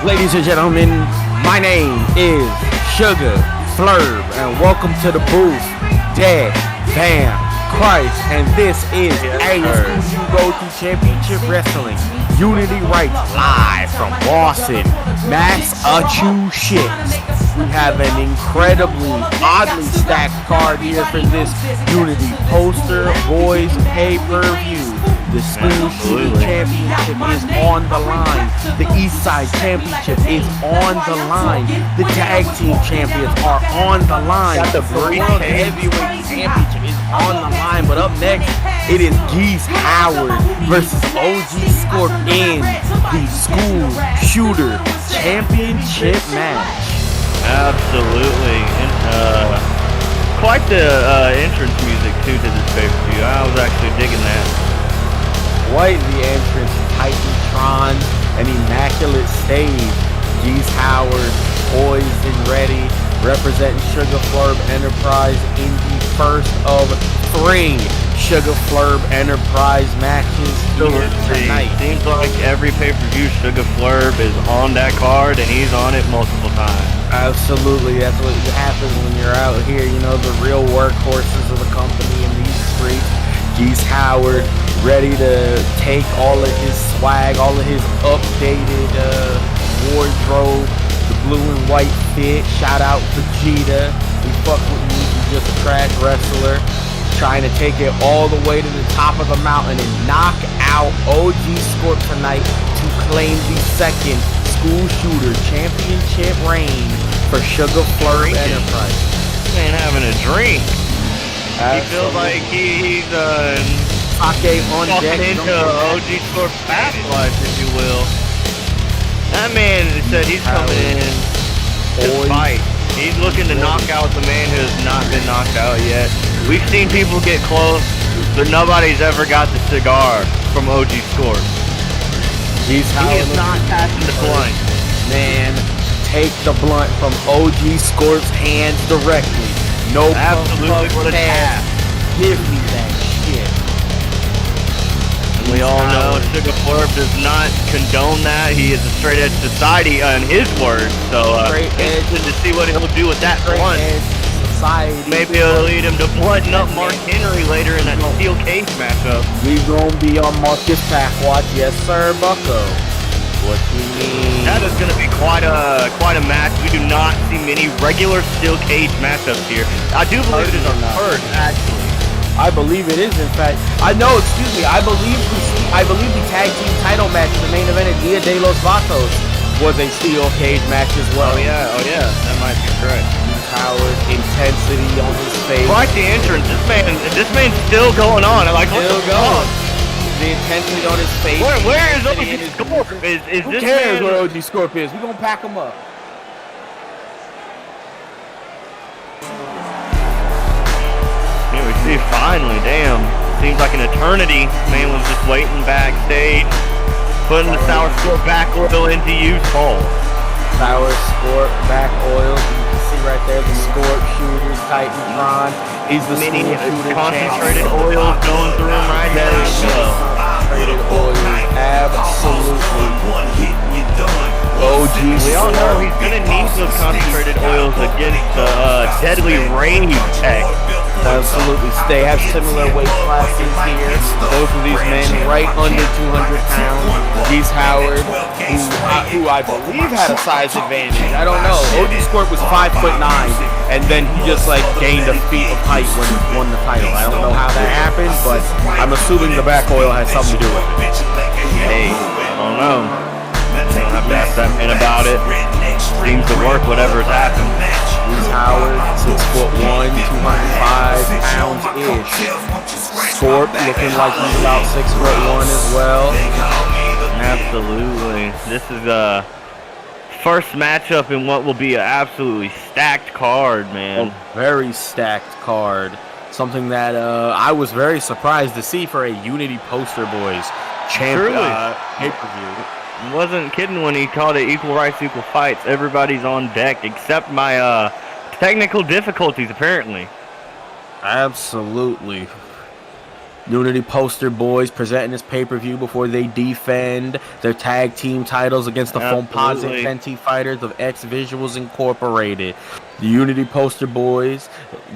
Ladies and gentlemen, my name is Sugar Flurb, and welcome to the booth, Dead Van Christ, and this is AWSDYG2CW Championship Wrestling Unity Rights live from Boston, Massachusetts. We have an incredibly, oddly stacked card here for this Unity Poster Boys pay-per-view. The School Shooter Championship is on the line. The East Side Championship is on the line. The Tag Team Champions are on the line. The World Heavyweight Championship is on the line. But up next, it is Geese Howard versus OG Scorp in the School Shooter Championship match. Absolutely. And, quite the entrance music, too, to this pay-per-view. I was actually digging that. Quite the entrance, Titantron, an immaculate stage. Geese Howard, poised and ready, representing Sugar Flurb Enterprise in the first of 3 Sugar Flurb Enterprise matches here tonight. Seems like every pay-per-view Sugar Flurb is on that card, and he's on it multiple times. Absolutely, that's what happens when you're out here. You know, the real workhorses of the company in these streets. Geese Howard, ready to take all of his swag, all of his updated wardrobe, the blue and white fit. Shout out Vegeta. We fuck with you. You're just a trash wrestler. Trying to take it all the way to the top of the mountain and knock out OG Scorp tonight to claim the second School Shooter Championship reign for Sugar Flurb Enterprise. Man, having a drink. He feels like he's on deck into OG Scorp's past life, if you will. That man said he's coming in to fight. He's looking to knock out the man who has not been knocked out yet. We've seen people get close, but nobody's ever got the cigar from OG Scorp. He is not passing the blunt. Man, take the blunt from OG Scorp's hands directly. No absolutely what a tap. Give me that shit. We all know Sugar Flurb does not condone that. He is a straight edge society in his words. So interested to see what he'll do with that blunt. Maybe it'll lead him to blooding up Mark Henry later in that steel cage matchup. We gonna be on Marcus Packwatch, yes sir, Bucko. What we mean? That is going to be quite a match. We do not see many regular steel cage matchups here. I do believe it is our first, actually. I believe it is, in fact. I believe the tag team title match in the main event at Dia de los Vatos was a steel cage match as well. Oh yeah, that might be correct. Howard, intensity on his face. Quite the entrance. This man's still going on. I'm like, still going. The intensity on his face. Where is OG Scorp? Who cares where OG Scorp is? We're going to pack him up. Yeah, we see finally. Damn. Seems like an eternity. Man was just waiting backstage. Putting the Sour Scorp back oil into use hole. Sour Scorp back oil. You can see right there the Scorp Shooters, Titantron. He's the School Shooter concentrated oil going through him right there. Absolutely. OG. We all know he's gonna need those concentrated oils against the deadly rage tech. Absolutely. They have similar weight classes here. Both of these men right under 200 pounds. Geese Howard, who I believe had a size advantage. I don't know. OG Scorp was 5'9", and then he just like gained a feet of height when he won the title. I don't know how that happened, but I'm assuming the back oil has something to do with it. Hey, I don't know. Don't have to ask that man about it. Seems to work whatever's happened. Geese Howard, 6'1", 205 pounds-ish. Scorp looking like he's about 6'1" as well. Absolutely. This is a first matchup in what will be an absolutely stacked card, man. A very stacked card. Something that I was very surprised to see for a Unity Poster Boys pay-per-view. Wasn't kidding when he called it equal rights, equal fights. Everybody's on deck except my technical difficulties, apparently. Absolutely. Unity Poster Boys presenting this pay-per-view before they defend their tag team titles against the Composite Fenty Fighters of X Visuals Incorporated. The Unity Poster Boys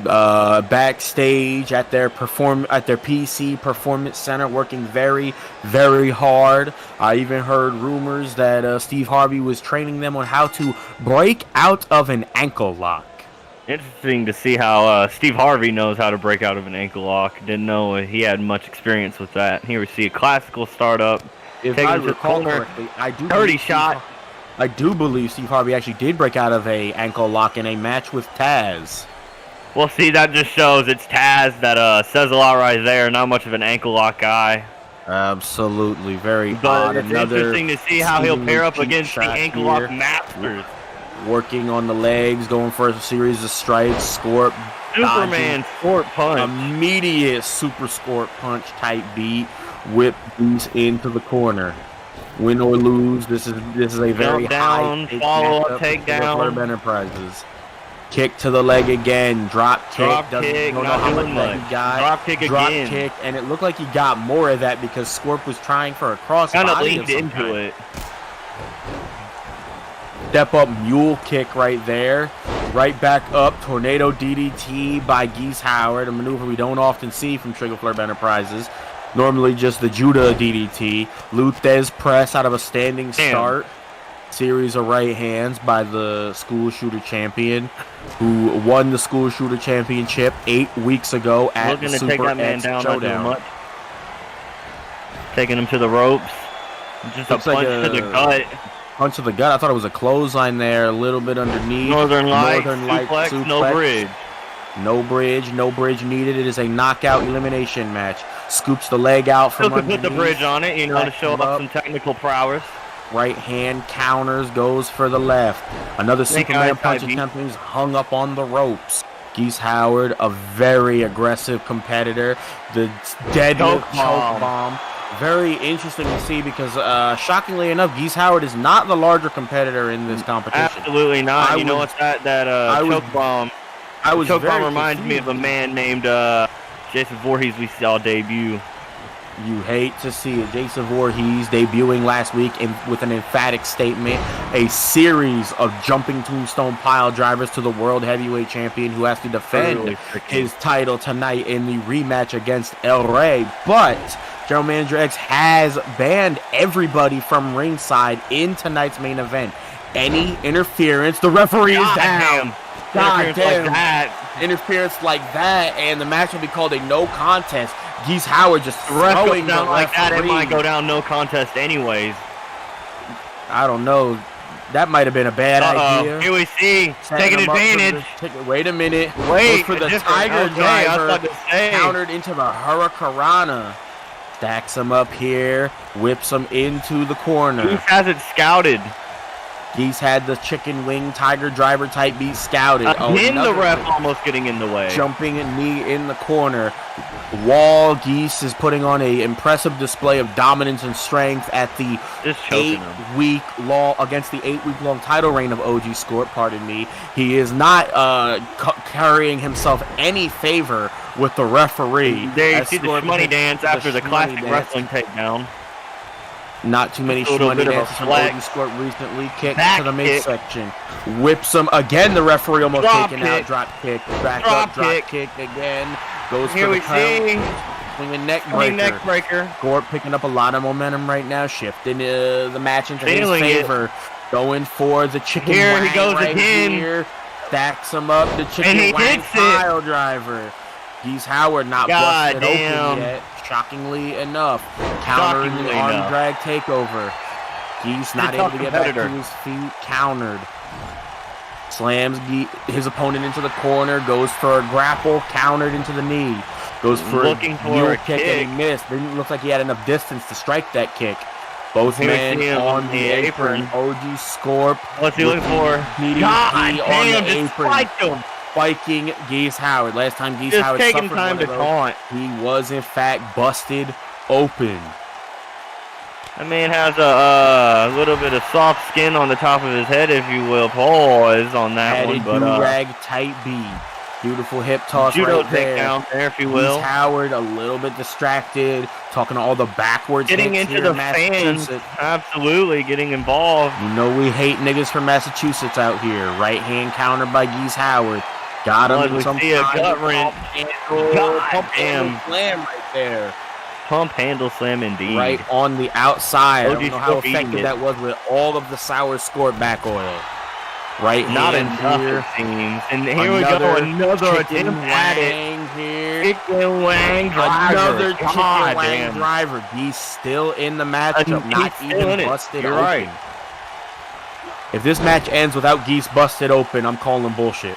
backstage at their PC Performance Center working very, very hard. I even heard rumors that Steve Harvey was training them on how to break out of an ankle lock. Interesting to see how Steve Harvey knows how to break out of an ankle lock. Didn't know he had much experience with that. Here we see a classical startup. If I recall correctly, I do believe Steve Harvey actually did break out of a ankle lock in a match with Taz. Well, see, that just shows it's Taz that says a lot right there. Not much of an ankle lock guy. Absolutely, very odd. It's interesting to see how he'll pair up against the ankle lock masters. Working on the legs, going for a series of strikes. Scorp, Superman Scorp punch, immediate super Scorp punch type beat. Whip Geese into the corner. Win or lose, this is a very high follow up takedown. Flurb Enterprises. Kick to the leg again. Drop kick. Don't know how much that he got. Drop kick, and it looked like he got more of that because Scorp was trying for a cross. Kind of leaned into it. Step up mule kick right there. Right back up. Tornado DDT by Geese Howard. A maneuver we don't often see from Trigger Flurb Enterprises. Normally just the Judah DDT. Luthez press out of a standing start. Series of right hands by the School Shooter champion, who won the School Shooter championship 8 weeks ago at the Super X Showdown. Taking him to the ropes. Just a punch to the gut. Punch to the gut. I thought it was a clothesline there, a little bit underneath. Northern Light suplex, no bridge. No bridge needed. It is a knockout elimination match. Scoops the leg out from underneath. Put the bridge on it, to show off some technical prowess. Right hand counters, goes for the left. Another Superman punch attempt is hung up on the ropes. Geese Howard, a very aggressive competitor. The deadly choke bomb. Very interesting to see because, shockingly enough, Geese Howard is not the larger competitor in this competition. Absolutely not. What's that choke bomb? Choke bomb reminds me of a man named Jason Voorhees we saw debut. You hate to see it. Jason Voorhees debuting last week with an emphatic statement. A series of jumping tombstone pile drivers to the World Heavyweight Champion who has to defend his title tonight in the rematch against El Rey. But General Manager X has banned everybody from ringside in tonight's main event. Any interference, the referee is down. God damn. Interference like that, and the match will be called a no contest. Geese Howard just throwing down like that. It might go down no contest anyways. I don't know. That might have been a bad idea. Here we see taking advantage. Wait a minute. Wait for the Tiger Driver. Countered into the Hurricanrana. Stacks him up here. Whips him into the corner. Geese has it scouted. Geese had the chicken wing Tiger Driver type beat scouted. The ref almost getting in the way. Jumping knee in the corner. Wall Geese is putting on an impressive display of dominance and strength at the 8-week long title reign of OG Scorp. Pardon me. He is not carrying himself any favor with the referee. There you see the money dance after the classic wrestling takedown. Not too many money dances from OG Scorp recently. Kick to the midsection. Whips him again. The referee almost taken out. Drop kick. Back up. Drop kick again. Goes for the count. Swinging neck breaker. Scorp picking up a lot of momentum right now. Shifting the match into his favor. Going for the chicken wang. Here he goes again. Here. Stacks him up. The chicken wang pile driver. Geese Howard not busted open yet. Shockingly enough. Countering the arm drag takeover. Geese not able to get back to his feet. Countered. Slams his opponent into the corner. Goes for a grapple. Countered into the knee. Goes for a kick and he missed. Didn't look like he had enough distance to strike that kick. Both men on the apron. OG Scorp. What's he looking for? DDT on the apron. Spiking Geese Howard. Last time Geese Howard suffered one of those, he was in fact busted open. That man has a little bit of soft skin on the top of his head, if you will. Pause on that one. But do-rag type B. Beautiful hip toss Judo right there. takedown there, if you will. Geese Howard a little bit distracted, talking to all the backwards Getting hits into here the in fans, Massachusetts. absolutely getting involved. You know we hate niggas from Massachusetts out here. Right hand counter by Geese Howard. Got him in some See a kind gut of wrench. pump handle slam right there. Pump handle slam indeed. Right on the outside. I don't know how Scorp effective that was with all of the sour Scorp back oil. Right Not hand enough, here. it seems. And here we go, another chicken attempt at it. wang here. Chicken wang driver. Another chicken God wang damn. driver. He's still in the matchup, He's not still even in it. busted You're open. right. If this match ends without Geese busted open, I'm calling bullshit.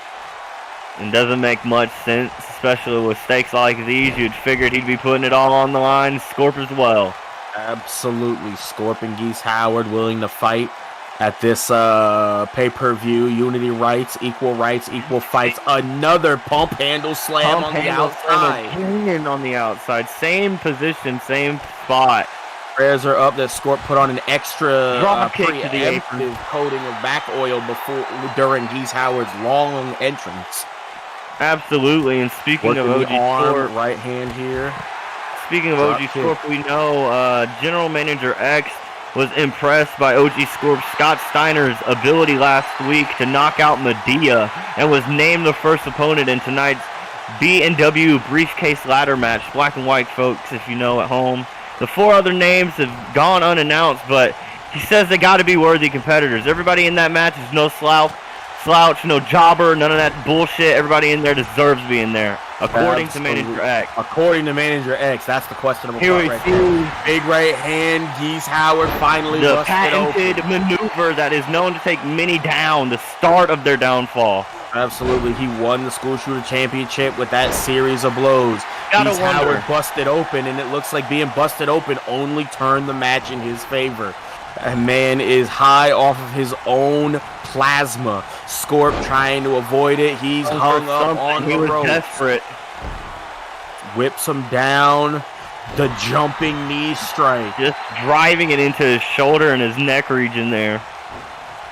And doesn't make much sense, especially with stakes like these. You'd figured he'd be putting it all on the line. Scorp as well. Absolutely. Scorp and Geese Howard willing to fight at this pay-per-view. Unity rights, equal fights. Another pump handle slam on the outside. Hanging on the outside. Same position, same spot. Prayers are up that Scorp put on an extra Drop kick to the apron. preemptive coating of back oil during Geese Howard's long entrance. Absolutely, and speaking Working of OG the arm, Scorp, right hand here. speaking of Drop OG kick. Scorp, we know General Manager X was impressed by OG Scorp Scott Steiner's ability last week to knock out Medea and was named the first opponent in tonight's B&W Briefcase Ladder Match. Black and white folks, if you know at home. The 4 other names have gone unannounced, but he says they got to be worthy competitors. Everybody in that match is no slouch, no jobber, none of that bullshit. Everybody in there deserves being there, according to Manager X. According to Manager X, that's the questionable Here part we right see there. Big right hand, Geese Howard finally the busted open. patented maneuver that is known to take many down, the start of their downfall. Absolutely, he won the School Shooter Championship with that series of blows. Gotta Geese wonder. Howard busted open, and it looks like being busted open only turned the match in his favor. That man is high off of his own plasma. Scorp trying to avoid it. He's hung up on the ropes. Desperate. Whips him down. The jumping knee strike. Just driving it into his shoulder and his neck region there.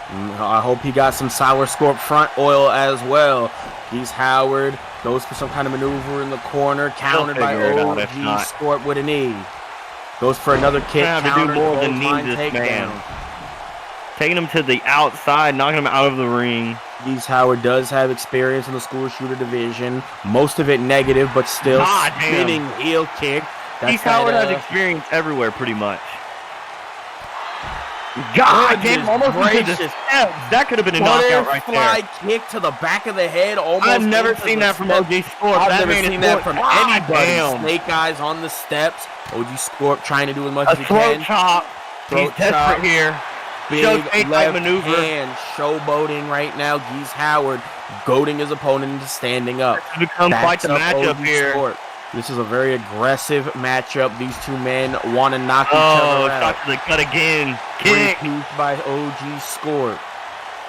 I hope he got some sour Scorp front oil as well. Geese Howard goes for some kind of maneuver in the corner, countered by OG Scorp with a knee. Goes for another kick. Have to do more than need this man. Taking him to the outside, knocking him out of the ring. Geese Howard does have experience in the school shooter division. Most of it negative, but still spinning heel kick. Geese Howard has experience everywhere, pretty much. God damn, almost into the steps. That could have been a knockout right there. Butterfly kick to the back of the head. Almost. I've never seen that from OG Scorp. I've never seen that from anybody. Damn. Snake eyes on the steps. OG Scorp trying to do as much as he throat can. chop. He's desperate here. Big left maneuver. Hand showboating right now. Geese Howard goading his opponent into standing up. It's become quite the matchup here. Scorp. This is a very aggressive matchup. These two men want to knock each other out. Oh, the cut again. Kick. 3-piece by OG Scorp.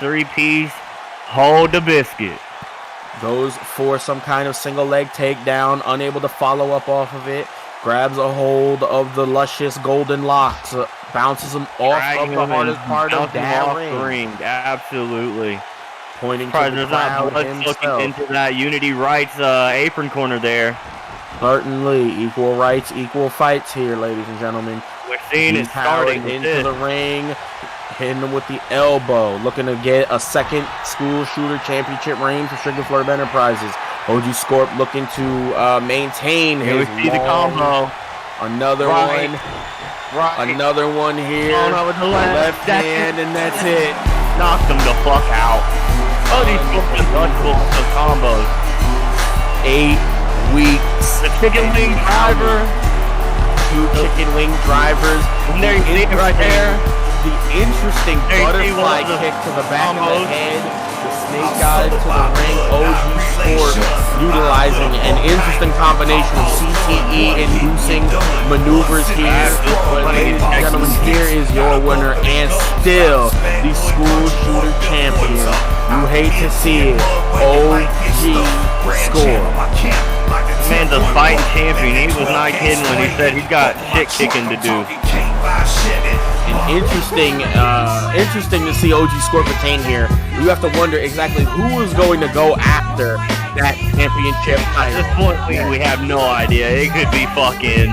3-piece. Hold the biscuit. Goes for some kind of single leg takedown. Unable to follow up off of it. Grabs a hold of the luscious golden locks. Bounces him off of the hardest part of that ring. Absolutely. Pointing to the crowd himself. Looking into that Unity Rights apron corner there. Certainly, equal rights, equal fights here, ladies and gentlemen. We're seeing it starting into the ring, hitting him with the elbow, looking to get a second school shooter championship reign for Flurb Enterprises. OG Scorp looking to maintain his see the combo. Another one. Another one here. With the left hand, and that's it. Knocked him the fuck out. OG Scorp is untouchable with the combos. 8 weeks. The chicken wing driver. 2 chicken wing drivers. And there you see it right there. The interesting butterfly kick to the back of the head. The snake guys to the ring. OG Scorp utilizing an interesting combination of CTE inducing maneuvers here. But ladies and gentlemen, here is your winner and still the school shooter champion. You hate to see it. OG Scorp. Man's a fighting champion. He was not kidding when he said he's got shit kicking to do. Interesting to see OG Scorp retain here. You have to wonder exactly who is going to go after that championship At this title. point, we have no idea. It could be fucking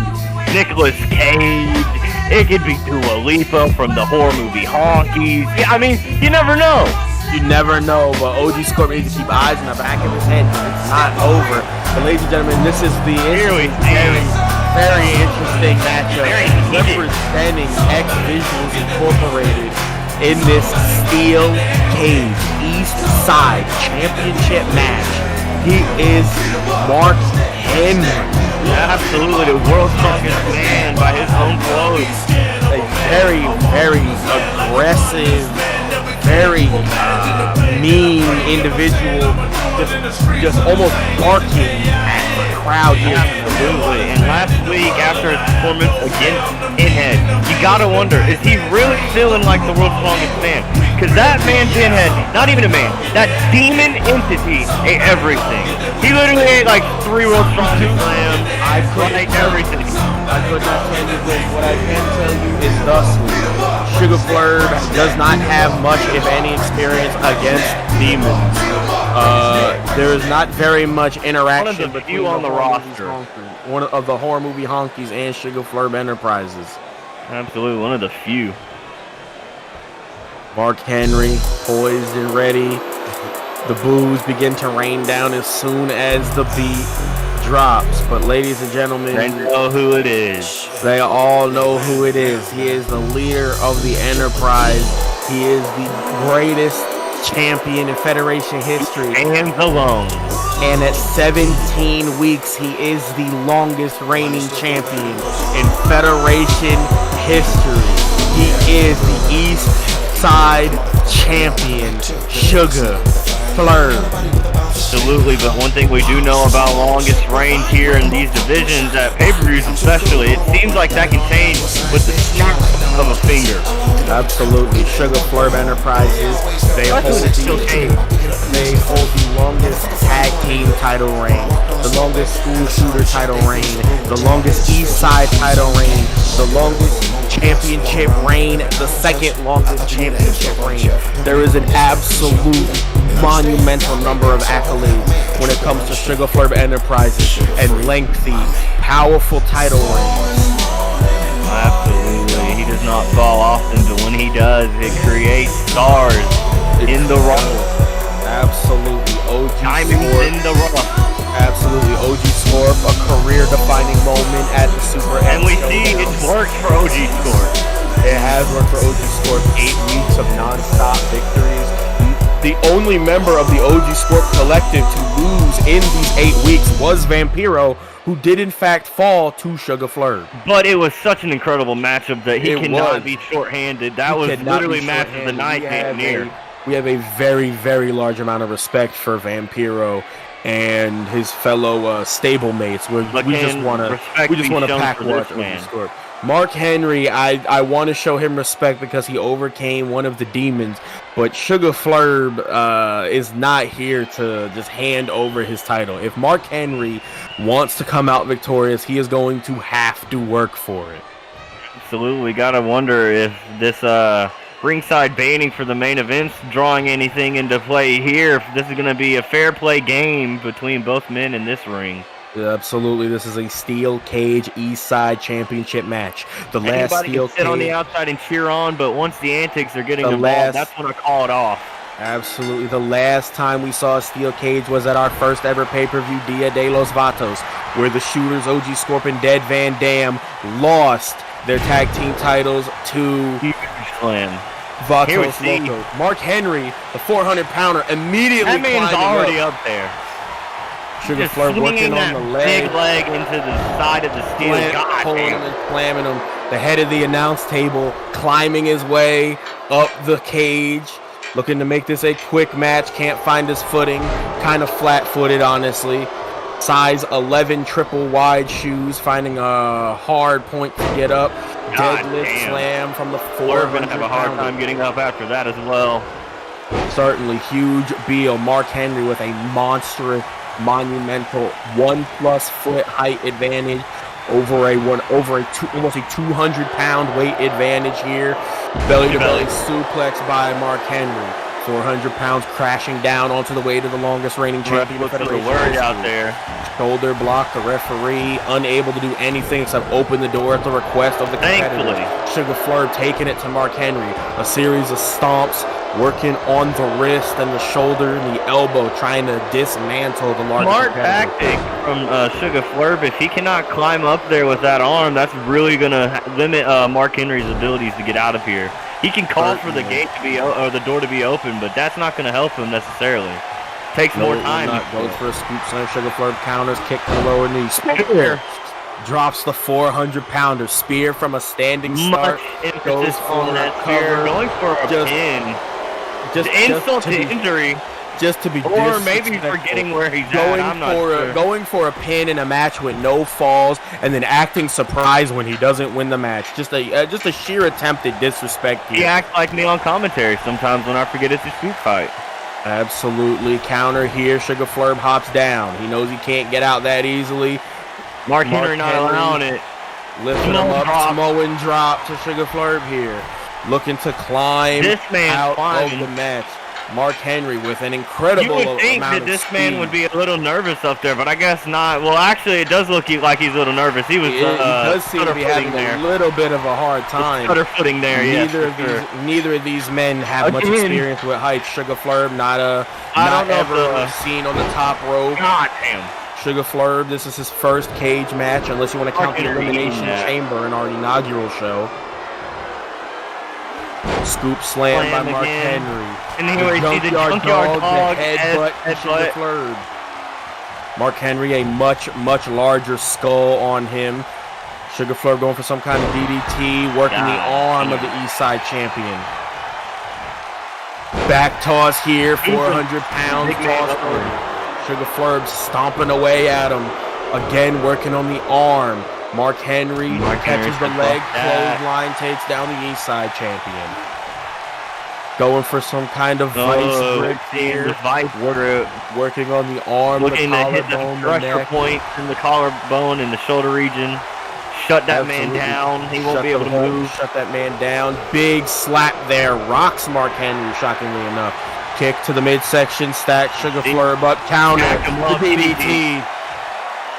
Nicolas Cage. It could be Dua Lipa from the horror movie Honkies. Yeah, I mean, you never know. You never know, but OG Scorp needs to keep eyes in the back of his head. It's not over. But ladies and gentlemen, this is the very interesting matchup representing X Visuals Incorporated in this steel cage East Side Championship match. He is Mark Henry. Absolutely, the world's strongest man by his own clothes. A very, very aggressive, very mean individual, just almost barking at the crowd here. Absolutely. And last week, after his performance against Pinhead, you gotta wonder, is he really feeling like the world's strongest man? Because that man, Pinhead, not even a man, that demon entity ate everything. He literally ate like 3 world's strongest slams. I could ate everything. I could not tell you this. What I can tell you is thusly, Sugar Flurb does not have much, if any, experience against demons. There is not very much interaction between on the roster. One of the horror movie Honkies and Sugar Flurb Enterprises. Absolutely, one of the few. Mark Henry, poised and ready. The boos begin to rain down as soon as the beat drops. But ladies and gentlemen, they know who it is. They all know who it is. He is the leader of the Enterprise. He is the greatest champion in Federation history. Hands alone. And at 17 weeks, he is the longest reigning champion in Federation history. He is the East Side champion, Sugar Flurb. Absolutely, but one thing we do know about longest reigns here in these divisions, at pay-per-views especially, it seems like that can change with the snap of a finger. Absolutely. Sugar Flurb Enterprises, they hold the longest tag team title reign, the longest school shooter title reign, the longest East Side title reign, the longest championship reign, the second longest championship reign. There is an absolute monumental number of accolades when it comes to Sugar Flurb Enterprises and lengthy, powerful title reigns. Absolutely, he does not fall often, but when he does, it creates stars in the rough. Absolutely, OG Scorp in the rough. Absolutely, OG Scorp, a career-defining moment at the Super And we see it's worked for OG Scorp. It has worked for OG Scorp. 8 weeks of non-stop victories. The only member of the OG Scorp collective to lose in these 8 weeks was Vampiro, who did in fact fall to Sugar Flurb. But it was such an incredible matchup that he cannot be short-handed. That was literally match of the night getting near. We have a very, very large amount of respect for Vampiro and his fellow stablemates. We just want to pack watch OG Scorp. Mark Henry, I want to show him respect because he overcame one of the demons, but Sugar Flurb is not here to just hand over his title. If Mark Henry wants to come out victorious, he is going to have to work for it. Absolutely. Gotta wonder if this ringside banning for the main event's drawing anything into play here. If this is going to be a fair play game between both men in this ring. Yeah, absolutely. This is a steel cage East Side championship match. The last steel can sit on the outside and cheer on, but once the antics are getting involved, that's when I call it off. Absolutely. The last time we saw a steel cage was at our first ever pay-per-view, Dia de los Vatos, where the shooters OG Scorp and Dead Van Dam lost their tag team titles to Slam. Vatos Locos. Mark Henry, the 400-pounder, immediately that man's already up there. Sugar Flurb working on the big leg into the side of the steel. Pulling him and slamming him. The head of the announce table climbing his way up the cage. Looking to make this a quick match. Can't find his footing. Kind of flat-footed, honestly. Size 11 triple wide shoes. Finding a hard point to get up. Deadlift slam from the 400 We're going to have a hard time getting up after that as well. Certainly huge deal. Mark Henry with a monstrous, monumental 1+ foot height advantage over almost a 200-pound weight advantage here. Belly to belly suplex by Mark Henry. 400 pounds crashing down onto the way to the longest reigning champion. Looks a little worried out there. Shoulder block, the referee unable to do anything except open the door at the request of the competitor. Sugar Flurb taking it to Mark Henry. A series of stomps, working on the wrist and the shoulder and the elbow, trying to dismantle the large Smart tactic from Sugar Flurb. If he cannot climb up there with that arm, that's really going to limit Mark Henry's abilities to get out of here. He can call for the gate to be or the door to be open, but that's not going to help him necessarily. Takes more time. Goes for a scoop slam. Sugar Flurb counters, kick to the lower knee. Spear drops the 400-pounder. Spear from a standing start. Goes on that spear. Going for a pin. Just insult to injury. Just to be or maybe forgetting where he's at. I'm not sure. Going for a pin in a match with no falls, and then acting surprised when he doesn't win the match. Just a sheer attempt at disrespect here. He acts like me on commentary sometimes when I forget it's a shoot fight. Absolutely. Counter here. Sugar Flurb hops down. He knows he can't get out that easily. Mark Henry not allowing it. Lifting him up. Samoan drop to Sugar Flurb here. Looking to climb out of the match. Mark Henry with an incredible amount of speed. You would think that this man would be a little nervous up there, but I guess not. Well, actually, it does look like he's a little nervous. He does seem to be having a little bit of a hard time. Stutter footing there, Neither of these men have much experience with heights. Sugar Flurb, not ever seen on the top rope. God damn. Sugar Flurb, this is his first cage match, unless you want to count the Elimination Chamber in our inaugural show. Scoop slam by Mark Henry. And here we see the junkyard dog headbutt Sugar Flurb. Mark Henry, a much larger skull on him. Sugar Flurb going for some kind of DDT, working the arm of the Eastside champion. Back toss here, 400 pounds toss. Sugar Flurb stomping away at him. Again, working on the arm. Mark Henry catches the leg, clothesline, takes down the Eastside champion. Going for some kind of vice grip here. Working on the arm, looking to hit the pressure point in the collarbone and the shoulder region. Shut that man down. He won't be able to move. Shut that man down. Big slap there. Rocks Mark Henry, shockingly enough. Kick to the midsection. Stack Sugar Flurb up. Counter. The DDT.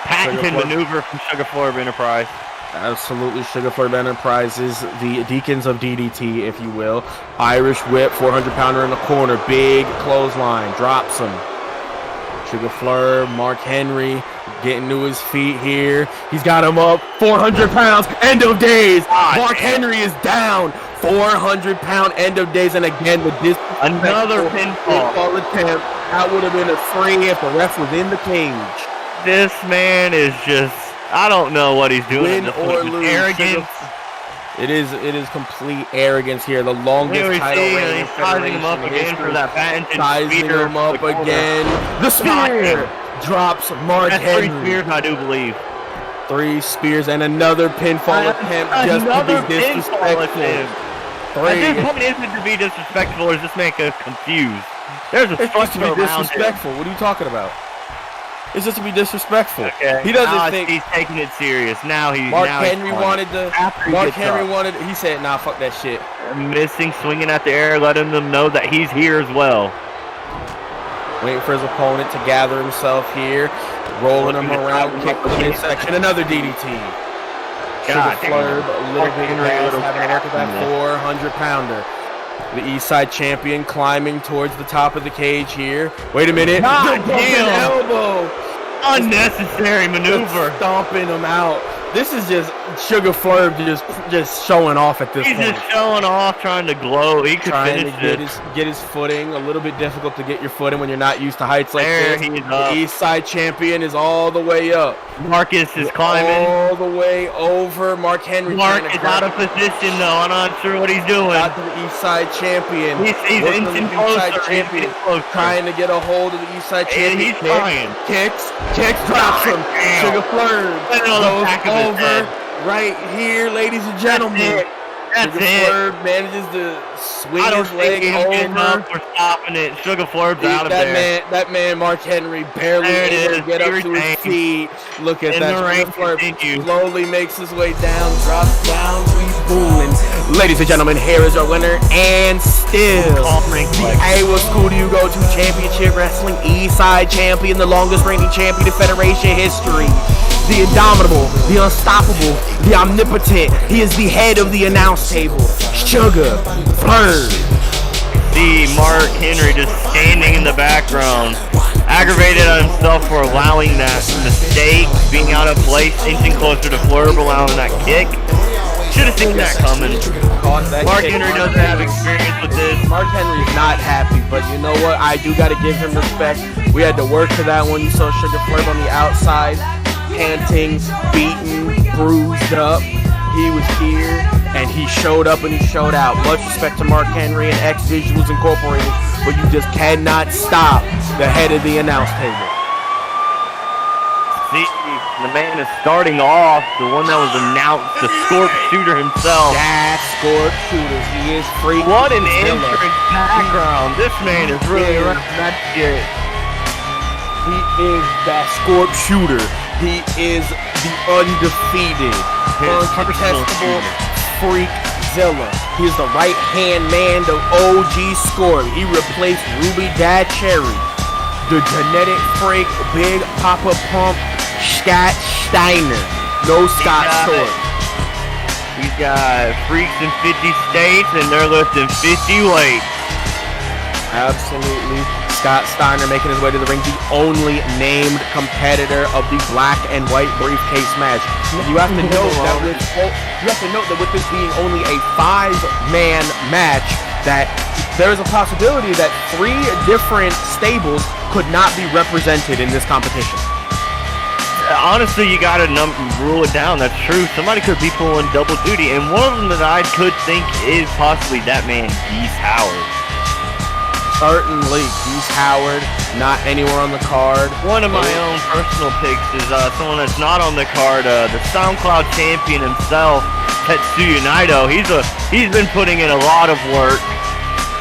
Patented maneuver from Sugar Flurb Enterprise. Absolutely, Sugar Flurb Enterprises, the deacons of DDT, if you will. Irish whip, 400-pounder in the corner. Big clothesline. Drops him. Sugar Flurb, Mark Henry getting to his feet here. He's got him up. 400 pounds. End of days. Mark Henry is down. 400-pound end of days. And again, with this another pinfall attempt, that would have been a free if the ref was in the cage. This man is just, I don't know what he's doing. Win or lose. Arrogance. It is complete arrogance here. The longest title reign. He's sizing him up again for that patented sizing him up again. The spear drops Mark Henry. 3 spears, I do believe. 3 spears and another pinfall attempt just to be disrespectful. At this point, is it to be disrespectful or is this man confused? There's a structure around disrespectful. What are you talking about? It's just to be disrespectful. Okay. He doesn't think he's taking it serious. Mark Henry wanted. He said, "Nah, fuck that shit." Missing, swinging at the air, letting them know that he's here as well. Waiting for his opponent to gather himself here, rolling him around, kick to the midsection, another DDT. Sugar Flurb, a little bit fast, having to work with that 400-pounder. The Eastside champion climbing towards the top of the cage here. Wait a minute. Elbow. Unnecessary maneuver. Stomping him out. This is just Sugar Flurb just showing off at this point. He's just showing off, trying to glow. He could finish get his footing. A little bit difficult to get your footing when you're not used to heights like this. He's the up. Eastside champion is all the way up. Marcus is climbing. All the way over. Mark Henry. Mark is out of position, though. I'm not sure what he's doing. Got to the Eastside champion. He's inching closer. Trying to get a hold of the Eastside champion. And he's trying. Kicks, drops him. Sugar Flurb goes over right here, ladies and gentlemen. That's Sugar Flurb manages to swing his leg over. For stopping it. Sugar Flurb's out of there. That man, Mark Henry, barely able to get up to his feet. Look at that. Sugar Flurb slowly makes his way down, drops down, he's booing. Ladies and gentlemen, here is our winner, and still the AWSDYG2CW Championship Wrestling Eastside Champion, the longest reigning champion in Federation history. The indomitable, the unstoppable, the omnipotent. He is the head of the announce table. Sugar Flurb. See Mark Henry just standing in the background, aggravated at himself for allowing that mistake, being out of place, inching closer to Flurb, allowing that kick. Should have seen that coming. Mark Henry doesn't have experience with this. Mark Henry is not happy, but you know what? I do got to give him respect. We had to work to that one. You saw Sugar Flurb on the outside, panting, beaten, bruised up. He was here, and he showed up and he showed out. Much respect to Mark Henry and X Visuals Incorporated, but you just cannot stop the head of the announce table. See, the man is starting off, the one that was announced, the Scorp shooter himself. That Scorp shooter, he is free. What an entrance background. This man is really not good. He is that Scorp shooter. He is the undefeated, uncontestable Freakzilla. He is the right-hand man of OG Scorp. He replaced Ruby Dad Cherry, the genetic freak, Big Papa Pump, Scott Steiner. No Scott Sword. He's got freaks in 50 states and they're lifting 50 weight. Absolutely. Scott Steiner making his way to the ring, the only named competitor of the black and white briefcase match. You have to note that with this being only a 5-man match, that there is a possibility that 3 different stables could not be represented in this competition. Honestly, you gotta rule it down. That's true. Somebody could be pulling double duty, and one of them that I could think is possibly that man, Geese Howard. Certainly, Geese Howard, not anywhere on the card. One of my own personal picks is someone that's not on the card, the SoundCloud champion himself, Tetsuya Naito. He's been putting in a lot of work.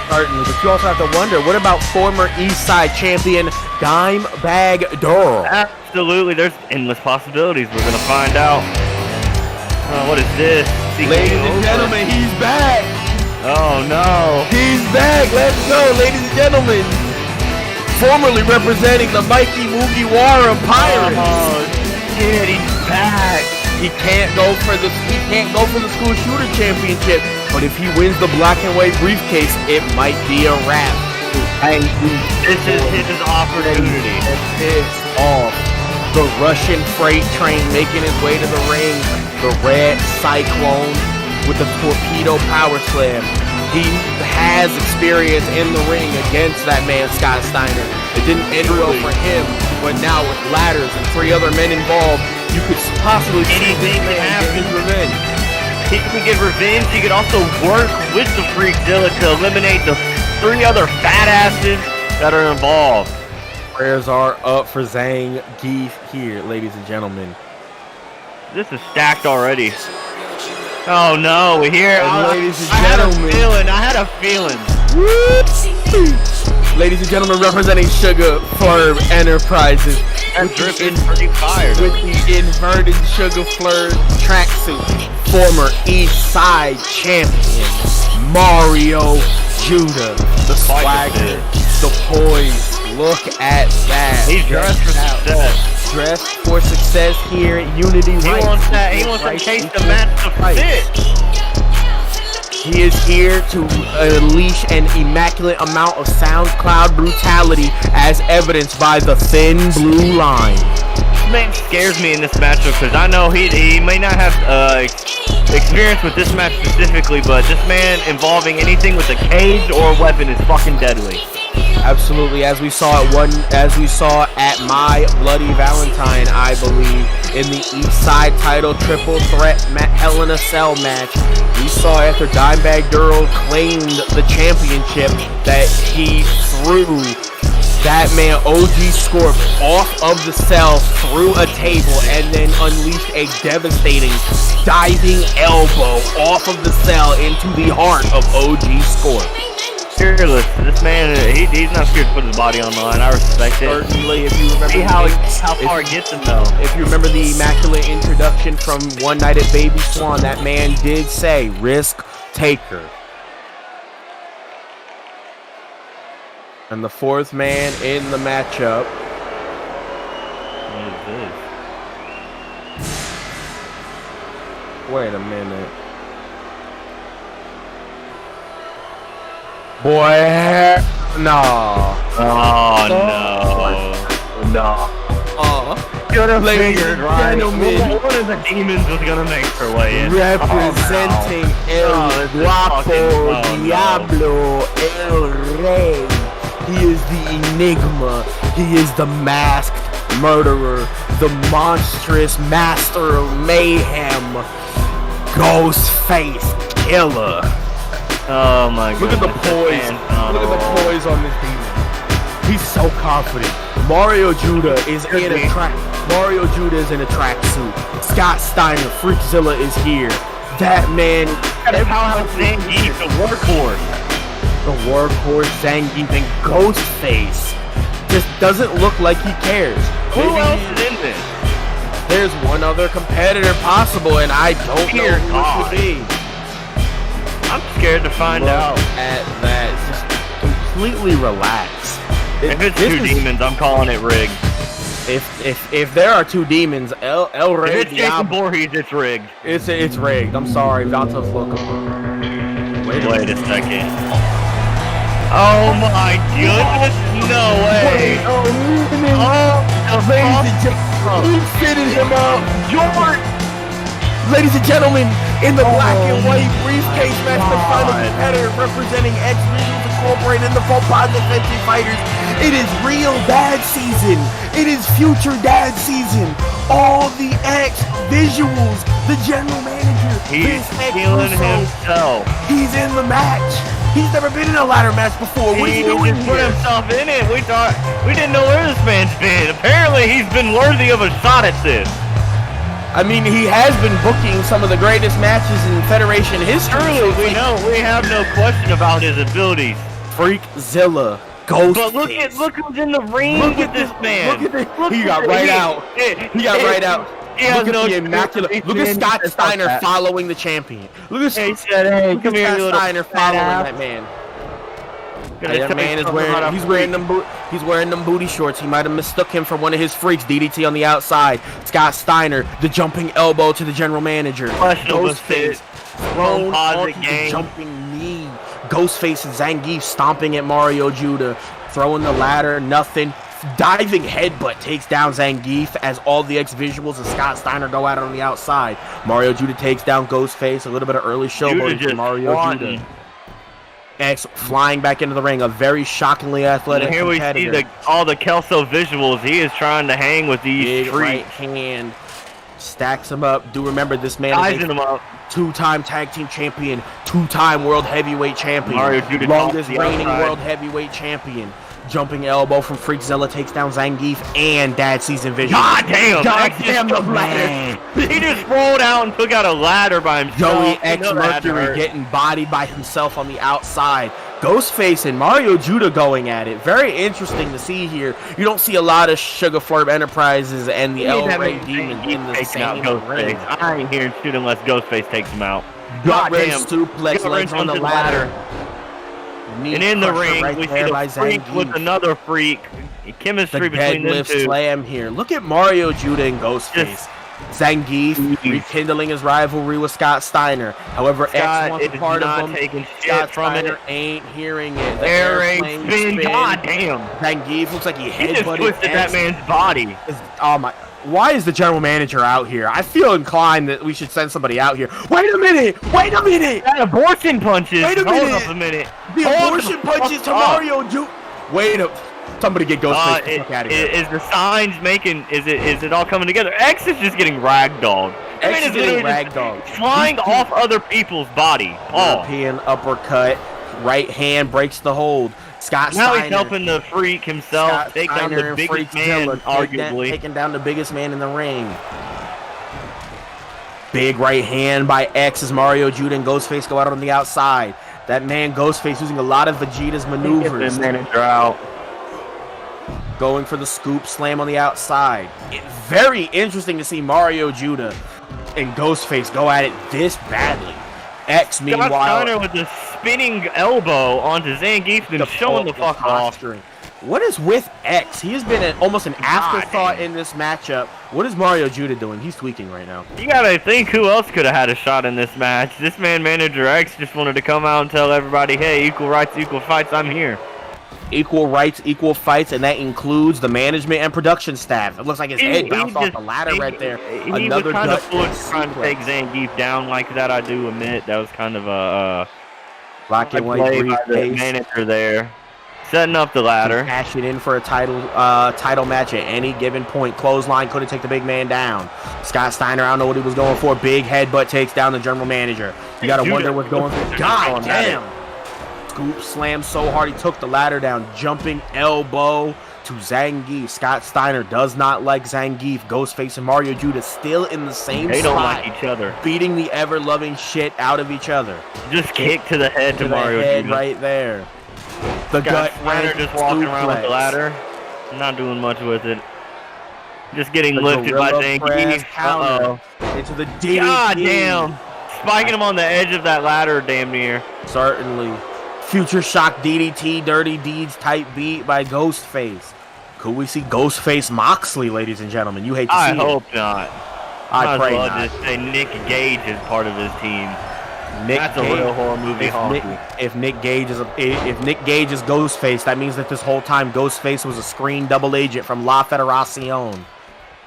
Certainly, but you also have to wonder, what about former Eastside champion Dimebag Darrell? Absolutely, there's endless possibilities. We're gonna find out. What is this? Ladies and gentlemen, he's back. Oh no, he's back. Let's go, ladies and gentlemen. Formerly representing the Mikey Mugiwara Pirates. Oh shit, he's back. He can't go for the school shooter championship, but if he wins the black and white briefcase, it might be a wrap. This is his opportunity. Piss off. The Russian freight train making his way to the ring. The Red Cyclone with the torpedo power slam. He has experience in the ring against that man, Scott Steiner. It didn't end well for him, but now with ladders and 3 other men involved, you could possibly anything can happen. Revenge. He could get revenge. He could also work with the Freakzilla to eliminate the 3 other fat asses that are involved. Prayers are up for Zhang Geese here, ladies and gentlemen. This is stacked already. Oh no, we're here. Ladies and gentlemen. I had a feeling. Ladies and gentlemen, representing Sugar Flurb Enterprises. With the inverted Sugar Flurb tracksuit. Former Eastside champion, Mario Judah. The swagger, the poise. Look at that. He's dressed for success. Dressed for success here at Unity. He wants to chase the match to fit. He is here to unleash an immaculate amount of SoundCloud brutality, as evidenced by the thin blue line. This man scares me in this matchup because I know he may not have experience with this match specifically, but this man involving anything with a cage or a weapon is fucking deadly. Absolutely, as we saw at My Bloody Valentine, I believe, in the Eastside title triple threat Hell in a Cell match, we saw after Dimebag Darrell claimed the championship that he threw that man OG Scorp off of the cell through a table and then unleashed a devastating diving elbow off of the cell into the heart of OG Scorp. Fearless. This man, he's not scared to put his body on the line. I respect it. Certainly, if you remember, see how far it gets him though. If you remember the immaculate introduction from One Night at Baby Swan, that man did say, "Risk Taker. And the fourth man in the matchup. What is this? Wait a minute. Boy, no. Oh, no. Gonna figured, right? One of the demons was gonna make her way in. Representing El Guapo Diablo El Rey. He is the enigma. He is the masked murderer. The monstrous master of mayhem. Ghostface Killer. Oh my god. Look at the poise. Look at the poise on this demon. He's so confident. Mario Judah is in a tracksuit. Scott Steiner, Freakzilla is here. That man. Powerhouse Zangief, the workhorse. The workhorse Zangief and Ghostface just doesn't look like he cares. Who else is in this? There's one other competitor possible, and I don't know who it could be. I'm scared to find out. At that, just completely relax. If it's two demons, I'm calling it rigged. If there are two demons, El Rey. If it's Jason Voorhees, it's rigged. It's rigged. I'm sorry, Valto's local. Wait a second. Oh my goodness! No way! He's fitting him up. Ladies and gentlemen, in the black and white briefcase match, the final competitor representing X-Visuals Incorporated and the Composite Fancy Fighters. It is real dad season. It is future dad season. All the X-Visuals, the general manager, he's feeling himself. He's in the match. He's never been in a ladder match before. What is he doing here? Put himself in it. We didn't know where this man's been. Apparently, he's been worthy of a shot at this. I mean, he has been booking some of the greatest matches in Federation history. Surely, we have no question about his abilities. Freakzilla, Ghostface. But look who's in the ring with this man. He got right out. He got right out. Look at the immaculate. Look at Scott Steiner following the champion. Look at Scott Steiner following that man. That man is he's wearing them booty shorts. He might have mistook him for one of his freaks. DDT on the outside. Scott Steiner, the jumping elbow to the general manager. Ghostface thrown onto the jumping knee. Ghostface and Zangief stomping at Mario Judah, throwing the ladder, nothing. Diving headbutt takes down Zangief as all the X-Visuals and Scott Steiner go at it on the outside. Mario Judah takes down Ghostface. A little bit of early showboating from Mario Judah. X flying back into the ring, a very shockingly athletic competitor. Here we see all the Kelso visuals. He is trying to hang with these big right hand, stacks him up. Do remember this man is a two-time tag team champion, two-time world heavyweight champion, longest reigning world heavyweight champion. Jumping elbow from Freakzilla takes down Zangief and Dad Season Vision. God damn the ladder. He just rolled out and took out a ladder by himself. Joey X Mercury getting bodied by himself on the outside. Ghostface and Mario Judah going at it. Very interesting to see here. You don't see a lot of Sugar Flurb Enterprises and the El Rey Demon in the same ring. I ain't here to shoot unless Ghostface takes him out. Goddamn suplex legs on the ladder. And in the ring, we see the freak with another freak. Chemistry between them two. Slam here. Look at Mario Judah and Ghostface. Zangief rekindling his rivalry with Scott Steiner. However, X wants a part of him. Scott Steiner ain't hearing it. There ain't spin. God damn. Zangief looks like he just twisted that man's body. Oh my. Why is the general manager out here? I feel inclined that we should send somebody out here. Wait a minute! Wait a minute! That abortion punches! Wait a minute! Hold up a minute! The abortion punches to Mario Judah! Wait a... Somebody get Ghostface the fuck out of here. Is the signs making... Is it all coming together? X is just getting ragdolled. X is getting ragdolled. Flying off other people's body. European uppercut. Right hand breaks the hold. Scott Steiner. Now he's helping the freak himself take down the biggest man, arguably. Taking down the biggest man in the ring. Big right hand by X as Mario Judah and Ghostface go out on the outside. That man Ghostface using a lot of Vegeta's maneuvers. Manager out. Going for the scoop slam on the outside. Very interesting to see Mario Judah and Ghostface go at it this badly. X, Scott meanwhile, Steiner with the spinning elbow onto Zangief and showing the fuck off. What is with X? He has been almost an afterthought in this matchup. What is Mario Judah doing? He's tweaking right now. You gotta think who else could have had a shot in this match. This man, Manager X, just wanted to come out and tell everybody, hey, equal rights, equal fights, I'm here. Equal rights, equal fights, and that includes the management and production staff. It looks like his head bounced off the ladder right there. He was kind of trying to take Zangief down like that, I do admit. That was kind of a black and white briefcase. Manager there. Setting up the ladder. Cashing in for a title match at any given point. Clothesline couldn't take the big man down. Scott Steiner, I don't know what he was going for. Big headbutt takes down the general manager. You gotta wonder what's going on. God damn! Scoop slammed so hard he took the ladder down. Jumping elbow to Zangief. Scott Steiner does not like Zangief. Ghostface and Mario Judah still in the same spot. They don't like each other. Beating the ever-loving shit out of each other. Just kick to the head to Mario Judah. Right there. The gut Steiner just walking around with the ladder. Not doing much with it. Just getting lifted by Zangief. Uh-oh. Into the DDT. God damn. Spiking him on the edge of that ladder damn near. Certainly. Future Shock DDT, Dirty Deeds type beat by Ghostface. Could we see Ghostface Moxley, ladies and gentlemen? You hate to see it. I hope not. I pray not. Just say Nick Gage is part of his team. That's a real horror movie. If Nick Gage is Ghostface, that means that this whole time Ghostface was a screen double agent from La Federación.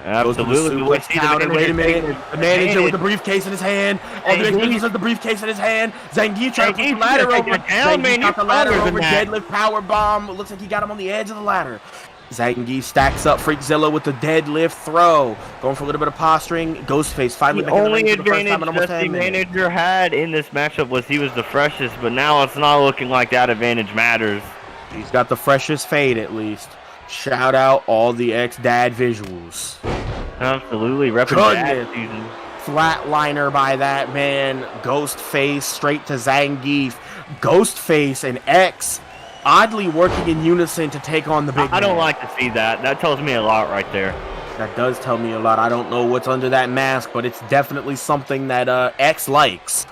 Absolutely. Wait a minute. The manager with the briefcase in his hand. All the individuals with the briefcase in his hand. Zangief trying to put the ladder over. Zangief got the ladder over. Deadlift power bomb. It looks like he got him on the edge of the ladder. Zangief stacks up Freakzilla with the deadlift throw. Going for a little bit of posturing. Ghostface finally the only advantage that the manager had in this matchup was he was the freshest, but now it's not looking like that advantage matters. He's got the freshest fade at least. Shout out all the ex-dad visuals. Absolutely. Repping season. Flatliner by that man. Ghostface straight to Zangief. Ghostface and X oddly working in unison to take on the big man. I don't like to see that. That tells me a lot right there. That does tell me a lot. I don't know what's under that mask, but it's definitely something that X likes.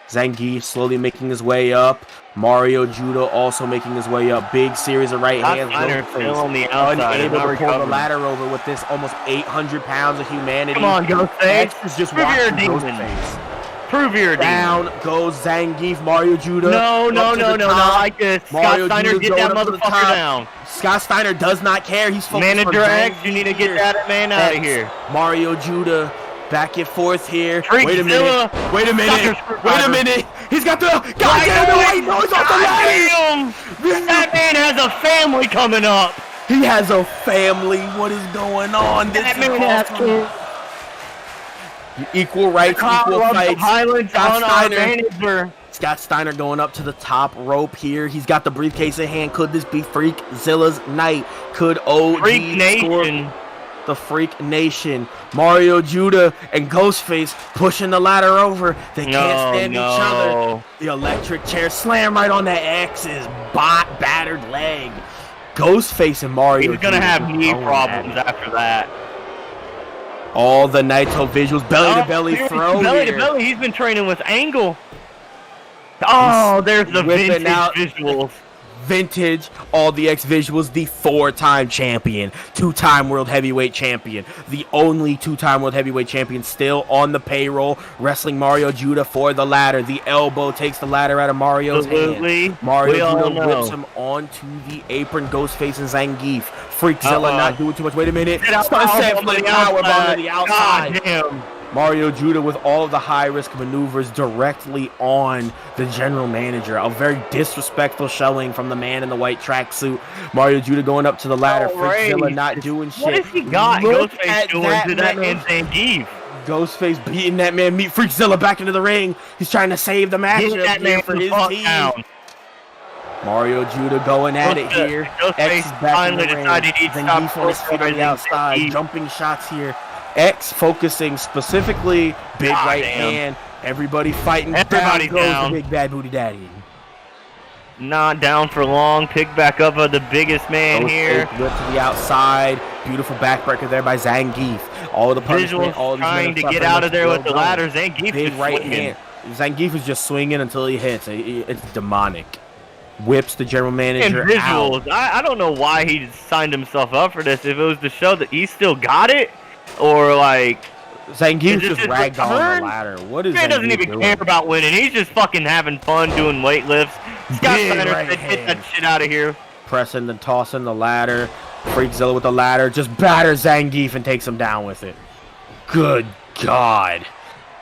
Zangief slowly making his way up. Mario Judah also making his way up. Big series of right hands. Still on the outside. Unable to pull the ladder over with this almost 800 pounds of humanity. Come on, Ghostface. X is just watching Ghostface. Prove your down goes Zangief. Mario Judah. No, not like this. Mario Scott Steiner, get that motherfucker down. Scott Steiner does not care. He's focused. Manager X, you need to get that man out of here. Mario Judah. Back and forth here. Wait a minute. He's got the goddamn noise off the ladder. That man has a family coming up. He has a family. What is going on? That man has kids. Equal rights, equal fights. Scott Steiner going up to the top rope here. He's got the briefcase in hand. Could this be Freakzilla's night? Could OG Scorp? The Freak Nation. Mario Judah and Ghostface pushing the ladder over. They can't stand each other. The electric chair slam right on that X's battered leg. Ghostface and Mario. He's gonna have knee problems after that. All the Naito visuals, belly to belly throw. Belly to belly. He's been training with Angle. Oh, there's the vintage visuals. Vintage, all the X visuals, the 4-time champion, 2-time world heavyweight champion, the only 2-time world heavyweight champion still on the payroll, wrestling Mario Judah for the ladder. The elbow takes the ladder out of Mario's hand. Mario Judah whips him onto the apron. Ghostface and Zangief. Freakzilla not doing too much. Wait a minute. Sunset flip power bomb on the outside. God damn. Mario Judah with all of the high-risk maneuvers directly on the general manager. A very disrespectful showing from the man in the white tracksuit. Mario Judah going up to the ladder. Freakzilla not doing shit. What has he got? Ghostface doing to that man Zangief. Ghostface beating that man. Meet Freakzilla back into the ring. He's trying to save the match for his team. Mario Judah going at it here. X is back in the ring. Zangief on his feet on the outside. Jumping shots here. X focusing specifically big right hand. Everybody fighting. Everybody down. The big bad booty daddy. Not down for long. Pick back up of the biggest man here. Whip to the outside. Beautiful backbreaker there by Zangief. All the punishment. All trying to get out of there with the ladder. Zangief big right hand. Zangief is just swinging until he hits. It's demonic. Whips the general manager and visuals. out. I don't know why he signed himself up for this. If it was to show that he still got it, or like Zangief just ragged on the ladder. What is man? Doesn't even doing? care about winning. He's just fucking having fun doing weightlifts. Scott Steiner said, "Get that shit out of here." Pressing and tossing the ladder. Freakzilla with the ladder. Just batters Zangief and takes him down with it. Good God.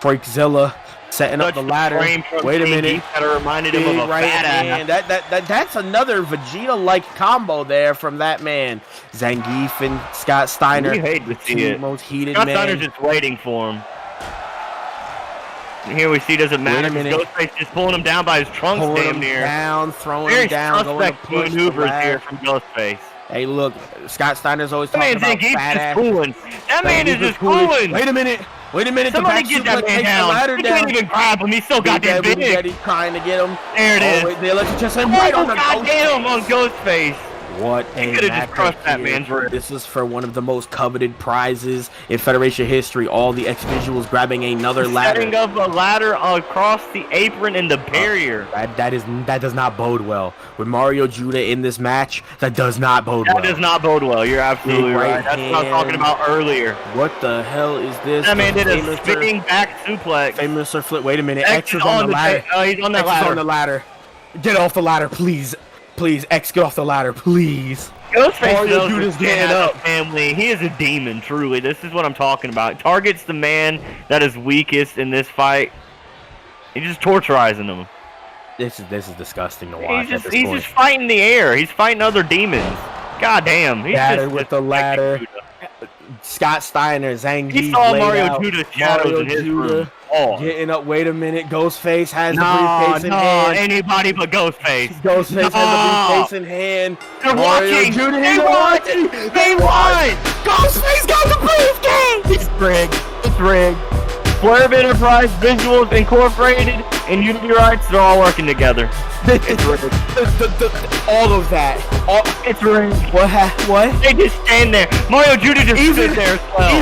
Freakzilla setting up the ladder. Wait a minute. That reminded him of a right fat hand. That's another Vegeta-like combo there from that man. Zangief and Scott Steiner. You hate to see it. Most heated Scott man. Steiner's just waiting for him. And here we see doesn't matter. Ghostface just pulling him down by his trunks damn near. Down, throwing him down, going to push maneuvers here from Ghostface. Hey, look, Scott Steiner's always talking about fat ass. That man is just cooling. Wait a minute. Somebody get that man down. He can't even grab him. He's so goddamn big. He's trying to get him. There it is. They let you just right on the goddamn on Ghostface. What a could have just crushed that man's wrist. This is for one of the most coveted prizes in Federation history. All the X visuals grabbing another ladder. Setting up a ladder across the apron and the barrier. That does not bode well. With Mario Judah in this match, that does not bode well. That does not bode well. You're absolutely right. That's what I was talking about earlier. What the hell is this? That man did a spinning back suplex. Famous flip. Wait a minute. X is on the ladder. Oh, he's on that ladder. X is on the ladder. Get off the ladder, please. Please, X, get off the ladder, please. Ghostface knows getting up. Family. He is a demon, truly. This is what I'm talking about. Targets the man that is weakest in this fight. He's just torturizing him. This is disgusting to watch. He's just fighting the air. He's fighting other demons. God damn. He's battered with the ladder. Scott Steiner, Zangief. He saw Mario Judah's shadows in his room. Oh. Getting up. Wait a minute. Ghostface has the briefcase in hand. Anybody but Ghostface. Ghostface has the briefcase in hand. They're watching. They won. They won. Ghostface got the briefcase. It's rigged. It's rigged. Flurb Enterprise, Visuals Incorporated, and Unity Rights, they're all working together. It's rigged. All of that. It's rigged. What? They just stand there. Mario Judah just stood there as well.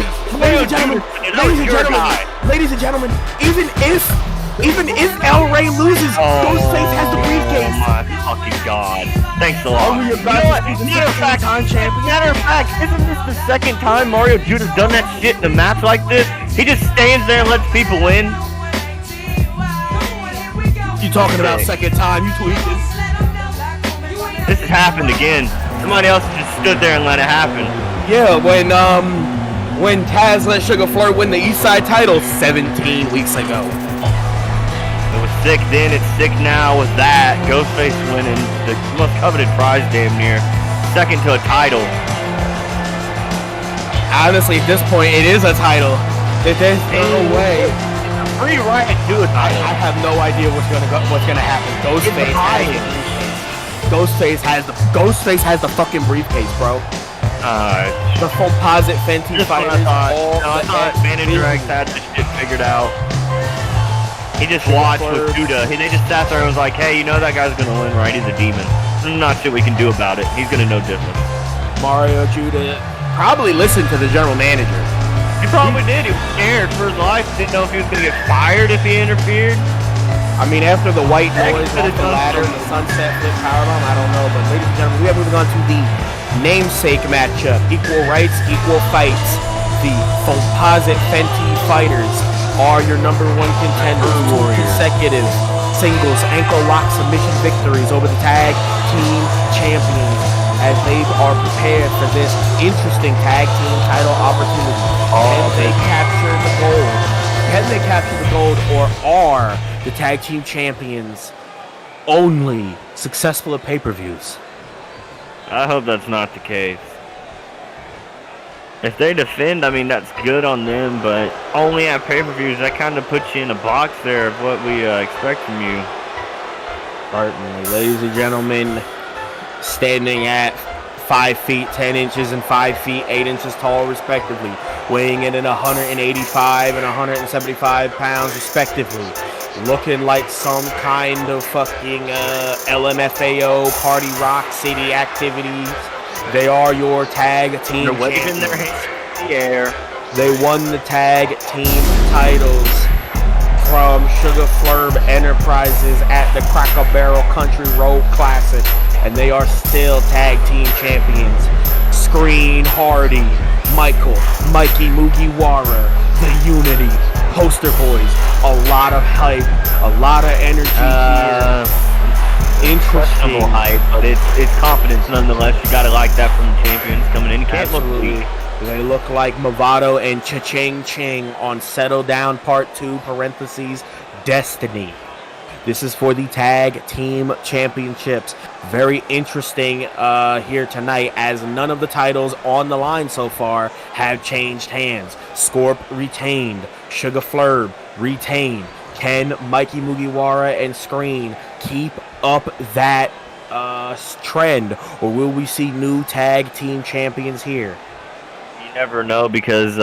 Ladies and gentlemen, even if El Rey loses, Ghostface has the briefcase. Oh my fucking God. Thanks a lot. Matter of fact, isn't this the second time Mario Judah's done that shit in a match like this? He just stands there and lets people win. You talking about second time? You tweaking? This has happened again. Somebody else just stood there and let it happen. Yeah, when Taz let Sugar Flurb win the Eastside title 17 weeks ago. It was sick then, it's sick now with that. Ghostface winning the most coveted prize damn near. Second to a title. Honestly, at this point, it is a title. There's no way. Free right to a title. I have no idea what's gonna happen. Ghostface has the fucking briefcase, bro. The composite Fenty fighters. I thought Manager X had this shit figured out. He just watched with Judah. They just sat there and was like, hey, you know that guy's gonna win, right? He's a demon. There's not shit we can do about it. He's gonna know different. Mario Judah probably listened to the general manager. He probably did. He was scared for his life. Didn't know if he was gonna get fired if he interfered. I mean, after the white noise off the ladder and the sunset flip powerbomb, I don't know. But ladies and gentlemen, we are moving on to the namesake matchup. Equal rights, equal fights. The composite Fenty fighters are your #1 contenders. 2 consecutive singles ankle lock submission victories over the tag team champions as they are prepared for this interesting tag team title opportunity. Can they capture the gold? Can they capture the gold, or are the tag team champions only successful at pay-per-views? I hope that's not the case. If they defend, I mean, that's good on them, but only at pay-per-views, that kind of puts you in a box there of what we expect from you. Certainly. Ladies and gentlemen, standing at 5 feet 10 inches and 5 feet 8 inches tall, respectively, weighing in at 185 and 175 pounds, respectively, looking like some kind of fucking LMFAO Party Rock City activities. They are your tag team. They're waving their hands in the air. They won the tag team titles from Sugar Flurb Enterprises at the Cracker Barrel Country Road Classic, and they are still tag team champions. Screen Hardy, Mikey Mugiwara, the Unity, Poster Boys. A lot of hype, a lot of energy here. Interesting hype, but it's confidence nonetheless. You gotta like that from the champions coming in. You can't look weak. They look like Movado and Cha-Ching Ching on Settle Down Part 2, parentheses, Destiny. This is for the Tag Team Championships. Very interesting here tonight, as none of the titles on the line so far have changed hands. Scorp retained. Sugar Flurb retained. Can Mikey Mugiwara and Screen keep up that trend, or will we see new Tag Team Champions here? You never know, because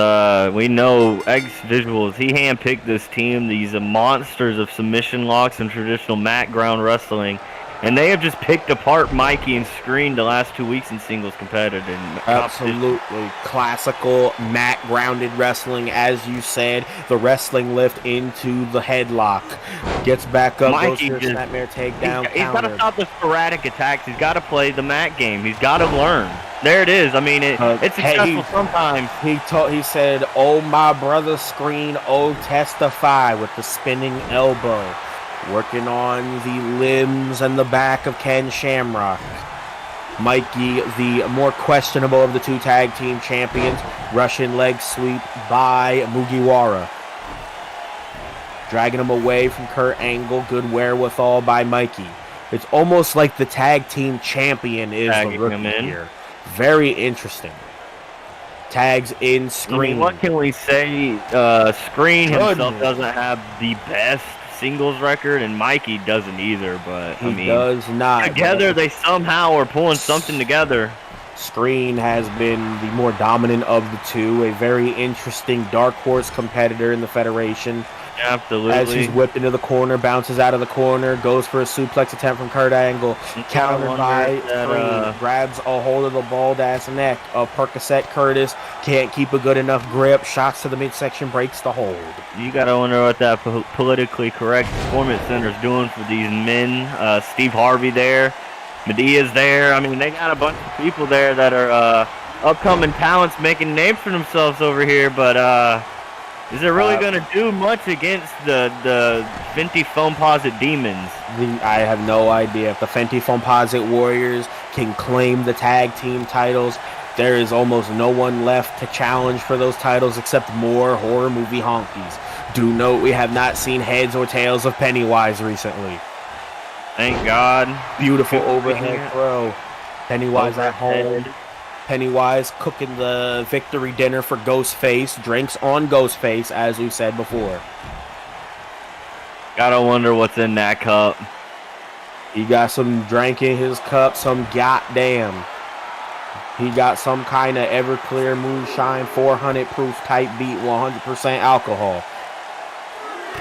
we know X Visuals, he handpicked this team, these monsters of submission locks and traditional mat ground wrestling, and they have just picked apart Mikey and Screen the last 2 weeks in singles competitive. Absolutely. Classical mat grounded wrestling, as you said. The wrestling lift into the headlock. Gets back up, Mikey goes for a snapmare takedown. He's got to stop the sporadic attacks. He's got to play the mat game. He's got to learn. There it is. I mean, it's successful sometimes. He said, "Oh, my brother Screen, oh, testify," with the spinning elbow. Working on the limbs and the back of Ken Shamrock. Mikey, the more questionable of the two tag team champions. Russian leg sweep by Mugiwara. Dragging him away from Kurt Angle. Good wherewithal by Mikey. It's almost like the tag team champion is the rookie here. Very interesting. Tags in Screen. I mean, what can we say? Screen himself doesn't have the best singles record, and Mikey doesn't either, but I mean, does not. Together they somehow are pulling something together. Screen has been the more dominant of the two, a very interesting dark horse competitor in the Federation. Absolutely. As he's whipped into the corner, bounces out of the corner, goes for a suplex attempt from Kurt Angle, countered by Screen, grabs a hold of the bald ass neck of Percocet Curtis, can't keep a good enough grip, shots to the midsection, breaks the hold. You gotta wonder what that politically correct performance center is doing for these men. Steve Harvey there, Medea's there. I mean, they got a bunch of people there that are upcoming talents making names for themselves over here, but is it really going to do much against the Fenty Foamposite Demons? I have no idea. If the Fenty Foamposite Warriors can claim the tag team titles, there is almost no one left to challenge for those titles except more horror movie honkies. Do note we have not seen heads or tails of Pennywise recently. Thank God. Beautiful overhead throw. Pennywise at home. Pennywise cooking the victory dinner for Ghostface. Drinks on Ghostface, as we said before. Gotta wonder what's in that cup. He got some drink in his cup, some goddamn. He got some kind of Everclear moonshine, 400 proof type beat, 100% alcohol.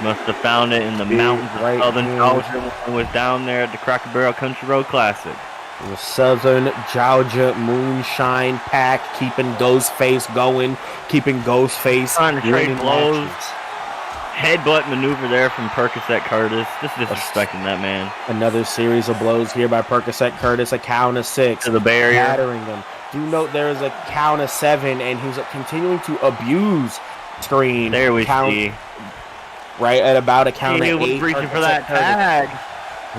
Must have found it in the mountains of Southern Georgia when it was down there at the Cracker Barrel Country Road Classic. The Southern Georgia moonshine pack, keeping Ghostface going, keeping Ghostface trying to trade blows. Matches. Headbutt maneuver there from Percocet Curtis. Just disrespecting that man. Another series of blows here by Percocet Curtis. A count of 6. To the barrier. Battering them. Do note there is a count of 7, and he's continuing to abuse Screen. There we see. Right at about a count of 8. Reaching for that tag.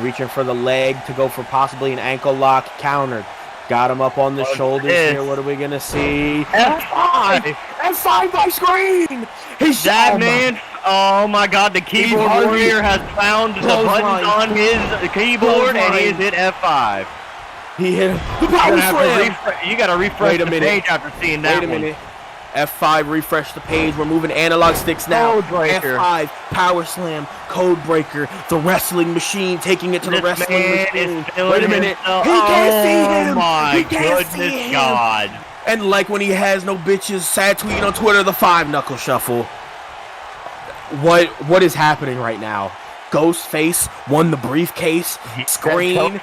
Reaching for the leg to go for possibly an ankle lock counter. Got him up on the shoulders here. What are we going to see? F5! F5 by Screen! He's that man. Oh my God, the keyboard warrior has found the buttons on his keyboard and he has hit F5. He hit the power slam. You got to refresh the page after seeing that. Wait a minute. F5, refresh the page. We're moving analog sticks now. F5, power slam, code breaker, the wrestling machine, taking it to the wrestling machine. Wait a minute. He can't see him. Oh my goodness God. And like when he has no bitches, sad tweeting on Twitter, the 5-knuckle shuffle. What is happening right now? Ghostface won the briefcase. Screen.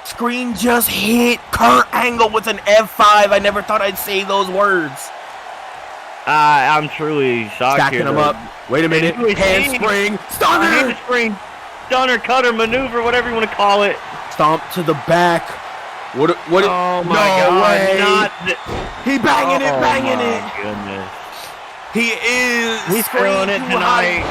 Screen just hit Kurt Angle with an F5. I never thought I'd say those words. I'm truly shocked Stacking here. him up. Wait a minute. Handspring. Stunner. Handspring. Stunner, cutter, maneuver, whatever you want to call it. Stomp to the back. What? Oh my God! Way. He banging it, banging it. Goodness. He is. He's feeling it tonight.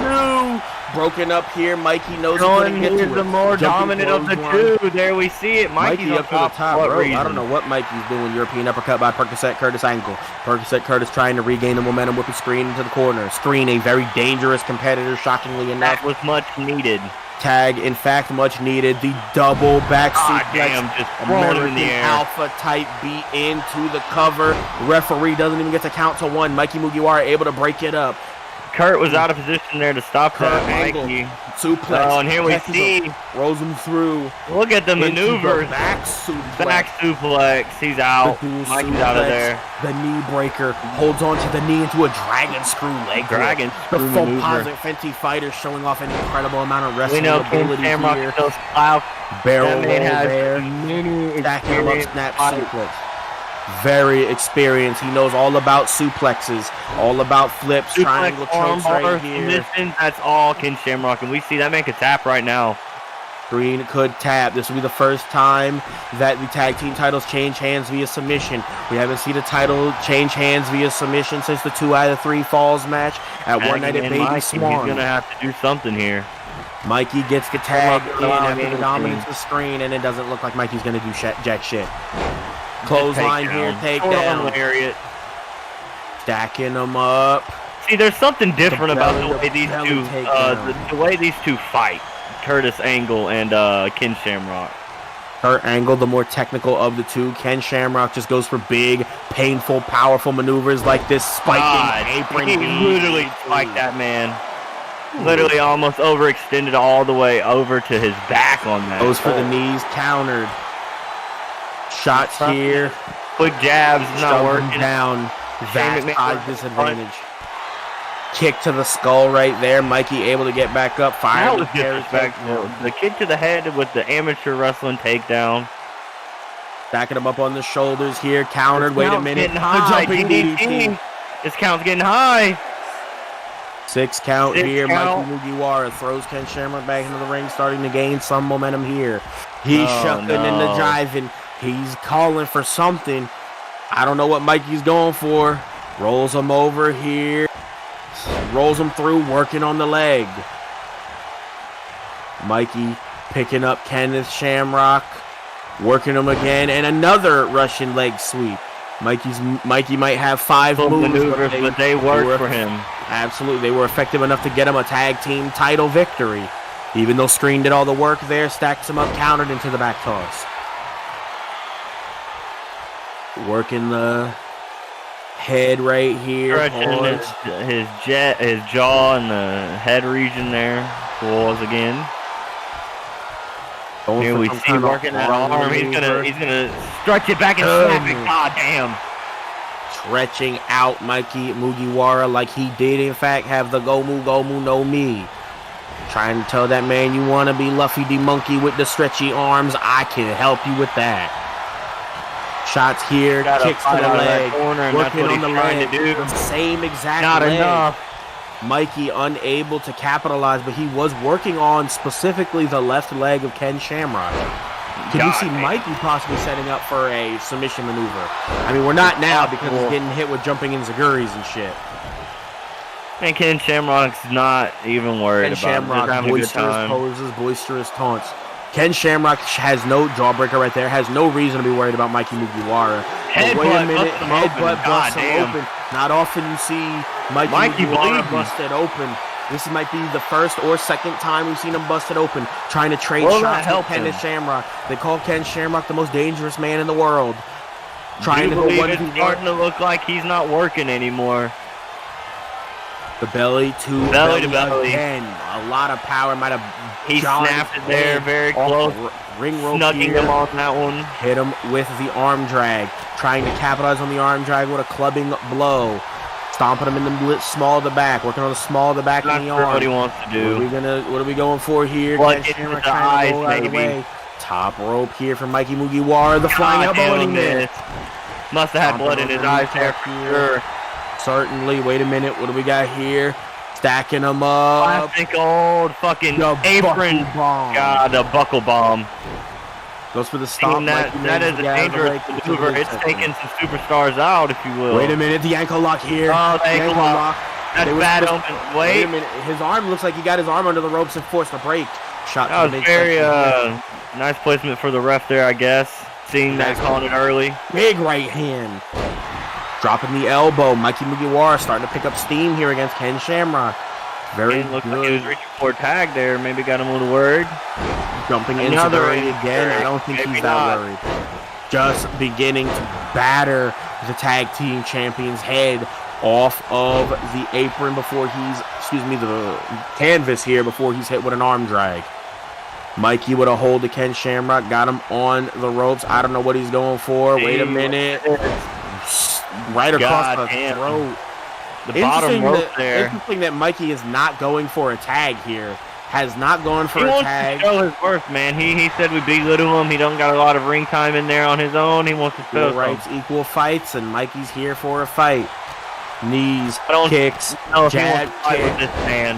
Broken up here. Mikey knows he's Going going to get here to the it. more dominant of the two. There we see it. Mikey's Mikey up to the top rope. I don't know what Mikey's doing. European uppercut by Percocet Curtis ankle. Percocet Curtis trying to regain the momentum with the screen into the corner. Screen, a very dangerous competitor, shockingly enough. That was much needed. Tag, in fact, much needed. The double back suplex. Damn, just throwing him in the air. Alpha type beat into the cover. Referee doesn't even get to count to one. Mikey Mugiwara able to break it up. Kurt was out of position there to stop that. Mikey. Suplex. Oh, and here we see. Rolls him through. Look at the maneuvers. Back suplex. Back suplex. He's out. Mikey's out of there. The knee breaker. Holds on to the knee into a dragon screw leg. Dragon screw the maneuver. Composite Fenty fighter showing off an incredible amount of wrestling we know ability Shamrock here. Still style. Barrel That roll man has there. many Stacking him up, snap suplex. Very experienced. He knows all about suplexes, all about flips, suplex, triangle chokes right here. That's all Ken Shamrock, and we see that man could tap right now. Green could tap. This will be the first time that the tag team titles change hands via submission. We haven't seen a title change hands via submission since the 2 out of 3 falls match at One Night at Baby Swan. He's gonna have to do something here. Mikey gets the tag in after the dominance of the screen, and it doesn't look like Mikey's gonna do jack shit. Clothesline here, takedown. Lariat. Stacking them up. See, there's something different about the way these two, the way these two fight. Curtis Angle and Ken Shamrock. Kurt Angle, the more technical of the two. Ken Shamrock just goes for big, painful, powerful maneuvers like this spiking apron. He literally spiked that man. Literally almost overextended all the way over to his back on that. Goes for the knees, countered. Shots here. Quick jabs, not working. Down. Vast size disadvantage. Kick to the skull right there. Mikey able to get back up. Fire with disrespectful. The kick to the head with the amateur wrestling takedown. Backing him up on the shoulders here. Countered. Wait a minute. The jumping DDT. This count's getting high. 6 count here. Mikey Mugiwara throws Ken Shamrock back into the ring, starting to gain some momentum here. He's shucking and the jiving. He's calling for something. I don't know what Mikey's going for. Rolls him over here. Rolls him through, working on the leg. Mikey picking up Kenneth Shamrock, working him again, and another Russian leg sweep. Mikey might have 5 moves, but they worked for him. Absolutely, they were effective enough to get him a tag team title victory. Even though Screen did all the work there, stacks him up, countered into the back toss. Working the head right here. His jaw and the head region there. Pulls again. Here we see working that arm. He's gonna stretch it back and snap it. God damn. Stretching out Mikey Mugiwara like he did in fact have the Gomu no Mi. Trying to tell that man you want to be Luffy the Monkey with the stretchy arms. I can help you with that. Shots here, kicks to the leg, working on the leg, the same exact leg. Enough. Mikey unable to capitalize, but he was working on specifically the left leg of Ken Shamrock. Can you see Mikey possibly setting up for a submission maneuver? I mean, we're not now because he's getting hit with jumping enziguris and shit. And Ken Shamrock's not even worried about it. Having boisterous poses, boisterous taunts. Ken Shamrock has no jawbreaker right there, has no reason to be worried about Mikey Mugiwara. Wait a minute, headbutt busts him open. Not often you see Mikey Mugiwara busted open. This might be the first or second time we've seen him busted open, trying to trade shots with Ken Shamrock. They call Ken Shamrock the most dangerous man in the world. Trying to go 1v1. Starting to look like he's not working anymore. The belly to belly again. A lot of power. Might have he snapped it there very close. Ring rope snugging him on that one. Hit him with the arm drag. Trying to capitalize on the arm drag with a clubbing blow. Stomping him in the small of the back. Working on the small of the back and the arm. What he wants to do. What are we going for here? What hit the eyes, maybe. Top rope here from Mikey Mugiwara. The flying elbow and he missed. Must have had blood in his eyes there for sure. Certainly. Wait a minute. What do we got here? Stacking them up. Classic old fucking apron bomb. God, a buckle bomb. Goes for the stomp. That is a dangerous maneuver. It's taking some superstars out, if you will. Wait a minute. The ankle lock here. Oh, the ankle lock. That's bad open. Wait a minute. His arm looks like he got his arm under the ropes and forced a break. Shot. That was very nice placement for the ref there, I guess. Seeing that, calling it early. Big right hand. Dropping the elbow. Mikey Mugiwara starting to pick up steam here against Ken Shamrock. Very looks like he was reaching for a tag there. Maybe got him a little worried. Jumping into the ring again. I don't think he's that worried. Just beginning to batter the tag team champion's head off of the apron before he's, the canvas here before he's hit with an arm drag. Mikey with a hold to Ken Shamrock. Got him on the ropes. I don't know what he's going for. Wait a minute. Right across the throat. The bottom rope there. Interesting that Mikey is not going for a tag here. Has not gone for a tag. He wants to show his worth, man. He said we belittle him. He don't got a lot of ring time in there on his own. He wants to show equal rights, equal fights, and Mikey's here for a fight. Knees, kicks, jab, kick, with this man.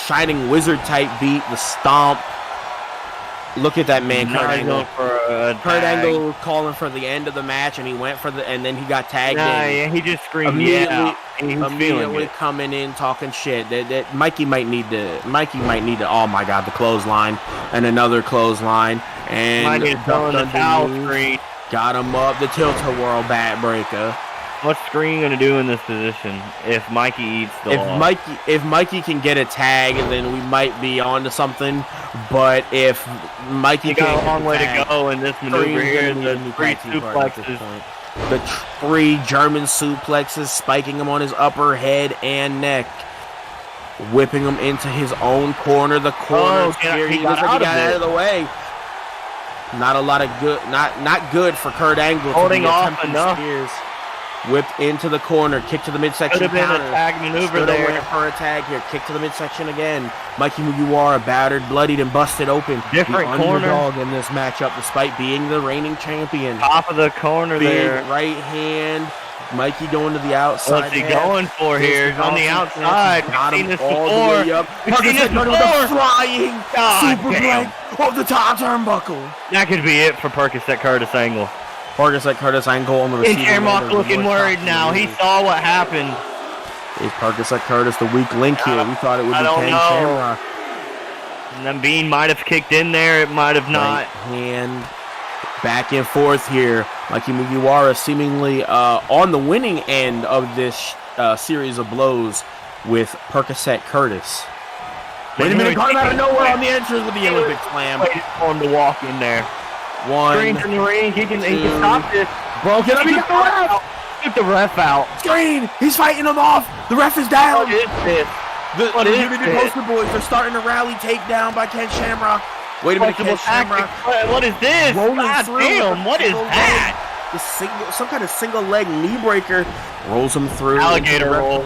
Shining wizard type beat, the stomp. Look at that man, Kurt Angle. Kurt Angle calling for the end of the match, and he went for and then he got tagged in. Yeah, he just screamed immediately coming in talking shit. That Mikey might need to. Oh my God, the clothesline and another clothesline and the towel screen. Got him up the tilt-a-whirl backbreaker. What's Screen gonna do in this position if Mikey eats the loss? If Mikey can get a tag, then we might be on to something. But if Mikey got a long way to go in this maneuver here, the three suplexes, the three German suplexes, spiking him on his upper head and neck, whipping him into his own corner. The corner here, he got out of the way. Not a lot of good, not good for Kurt Angle. Holding off enough. Spears. Whipped into the corner, kick to the midsection. Could have been a tag maneuver there. For a tag here, kick to the midsection again. Mikey Mugiwara battered, bloodied, and busted open. Different corner. Underdog in this matchup, despite being the reigning champion. Top of the corner there. Right hand. Mikey going to the outside. What's he going for here? On the outside. Got him all the way up. With a flying superplex off the top turnbuckle. That could be it for Percocet Curtis Angle. Percocet Curtis Angle on the receiving end. Shamrock looking worried now. He saw what happened. Is Percocet Curtis the weak link here? We thought it would be Ken Shamrock. And then Bean might have kicked in there. It might have not. Hand back and forth here. Mikey Mugiwara seemingly on the winning end of this series of blows with Percocet Curtis. Wait a minute, caught him out of nowhere on the entrance with the Olympic slam. Waited for him to walk in there. One. Screen in the ring. He can stop this. Broken up. He got the ref. Get the ref out. Screen. He's fighting him off. The ref is down. What is this? The Unity Poster Boys are starting to rally. Takedown by Ken Shamrock. Wait a minute, Ken Shamrock. What is this? God damn. What is that? Some kind of single leg knee breaker. Rolls him through. Alligator roll.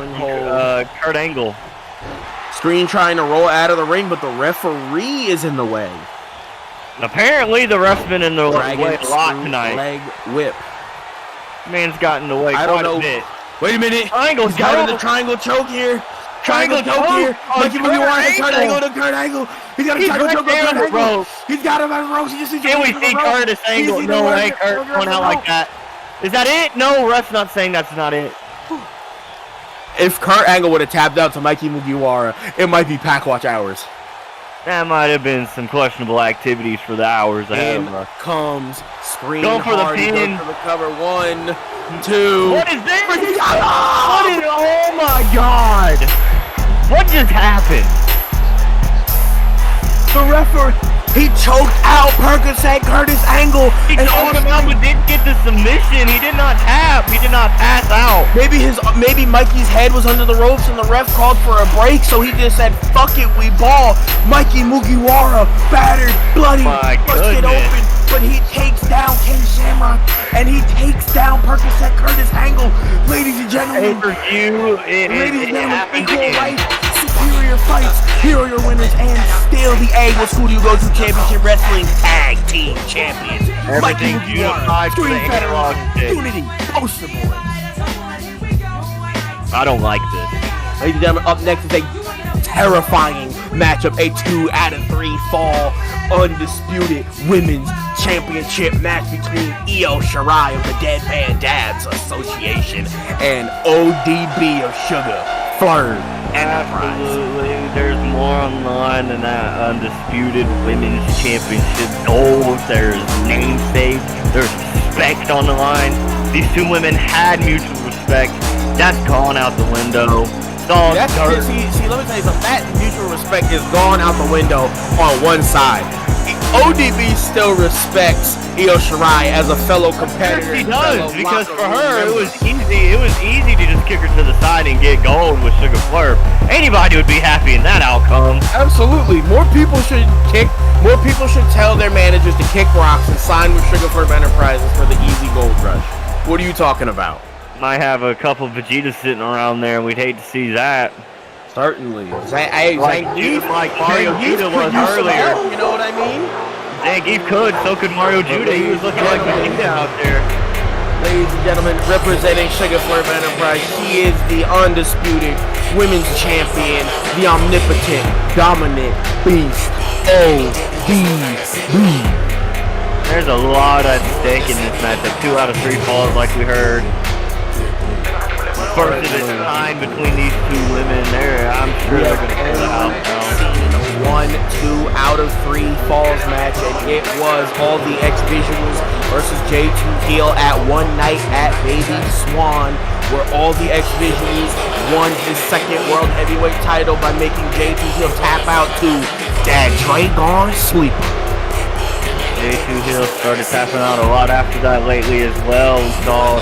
Kurt Angle. Screen trying to roll out of the ring, but the referee is in the way. Apparently, the ref's been in the way a lot tonight. Leg whip. Man's got in the way quite a bit. Wait a minute. Triangle He's got the triangle choke here. Triangle choke here. Mikey Mugiwara to Kurt Angle to Kurt Angle. He's got a triangle choke on Kurt Angle. He's got him on the ropes. He just needs to Can we see Curtis Angle? No way, Kurt going out like that. Is that it? No, ref's not saying that's not it. If Kurt Angle would have tapped out to Mikey Mugiwara, it might be Pack Watch hours. That might have been some questionable activities for the hours ahead of us. Comes Screen going for the pin. Goes for the cover. 1, 2. What is this? Oh my God! What just happened? The referee, he choked out Percocet Curtis Angle. He choked him out, but didn't get the submission. He did not tap. He did not pass out. Maybe Mikey's head was under the ropes and the ref called for a break, so he just said, "Fuck it, we ball." Mikey Mugiwara, battered, bloody, busted open, but he takes down Ken Shamrock and he takes down Percocet Curtis Angle. Ladies and gentlemen, equal rights, superior fights. Here are your winners and still the AWSDYG2 Championship Wrestling Tag Team Champions. Everything unified for the Unity Poster Boys. I don't like this. Ladies and gentlemen, up next is a terrifying matchup, a 2 out of 3 fall undisputed women's championship match between Io Shirai of the Deadpan Dads Association and ODB of Sugar Flurb Enterprise. Absolutely, there's more on the line than that undisputed women's championship gold. There's namesake, there's respect on the line. These two women had mutual respect. That's gone out the window. See, let me tell you something. That mutual respect is gone out the window on one side. ODB still respects Io Shirai as a fellow competitor. She does, because for her, it was easy. It was easy to just kick her to the side and get gold with Sugar Flurb. Anybody would be happy in that outcome. Absolutely. More people should tell their managers to kick rocks and sign with Sugar Flurb Enterprises for the easy gold rush. What are you talking about? Might have a couple of Vegetas sitting around there, and we'd hate to see that. Certainly. Like Mario Judah was earlier. You know what I mean? Zangief could, so could Mario Judah. He was looking like Vegeta out there. Ladies and gentlemen, representing Sugar Flurb Enterprise, she is the undisputed women's champion, the omnipotent, dominant beast, ODB. There's a lot at stake in this matchup. 2 out of 3 falls, like we heard. First of its kind between these two women. I'm sure they're going to pull it out now. 1, 2 out of 3 falls match, and it was all the X Visuals versus J2 Heel at One Night at Baby Swan, where all the X Visuals won his 2nd World Heavyweight title by making J2 Heel tap out to that Dragon Sleeper. J2 Hill started tapping out a lot after that lately as well. We saw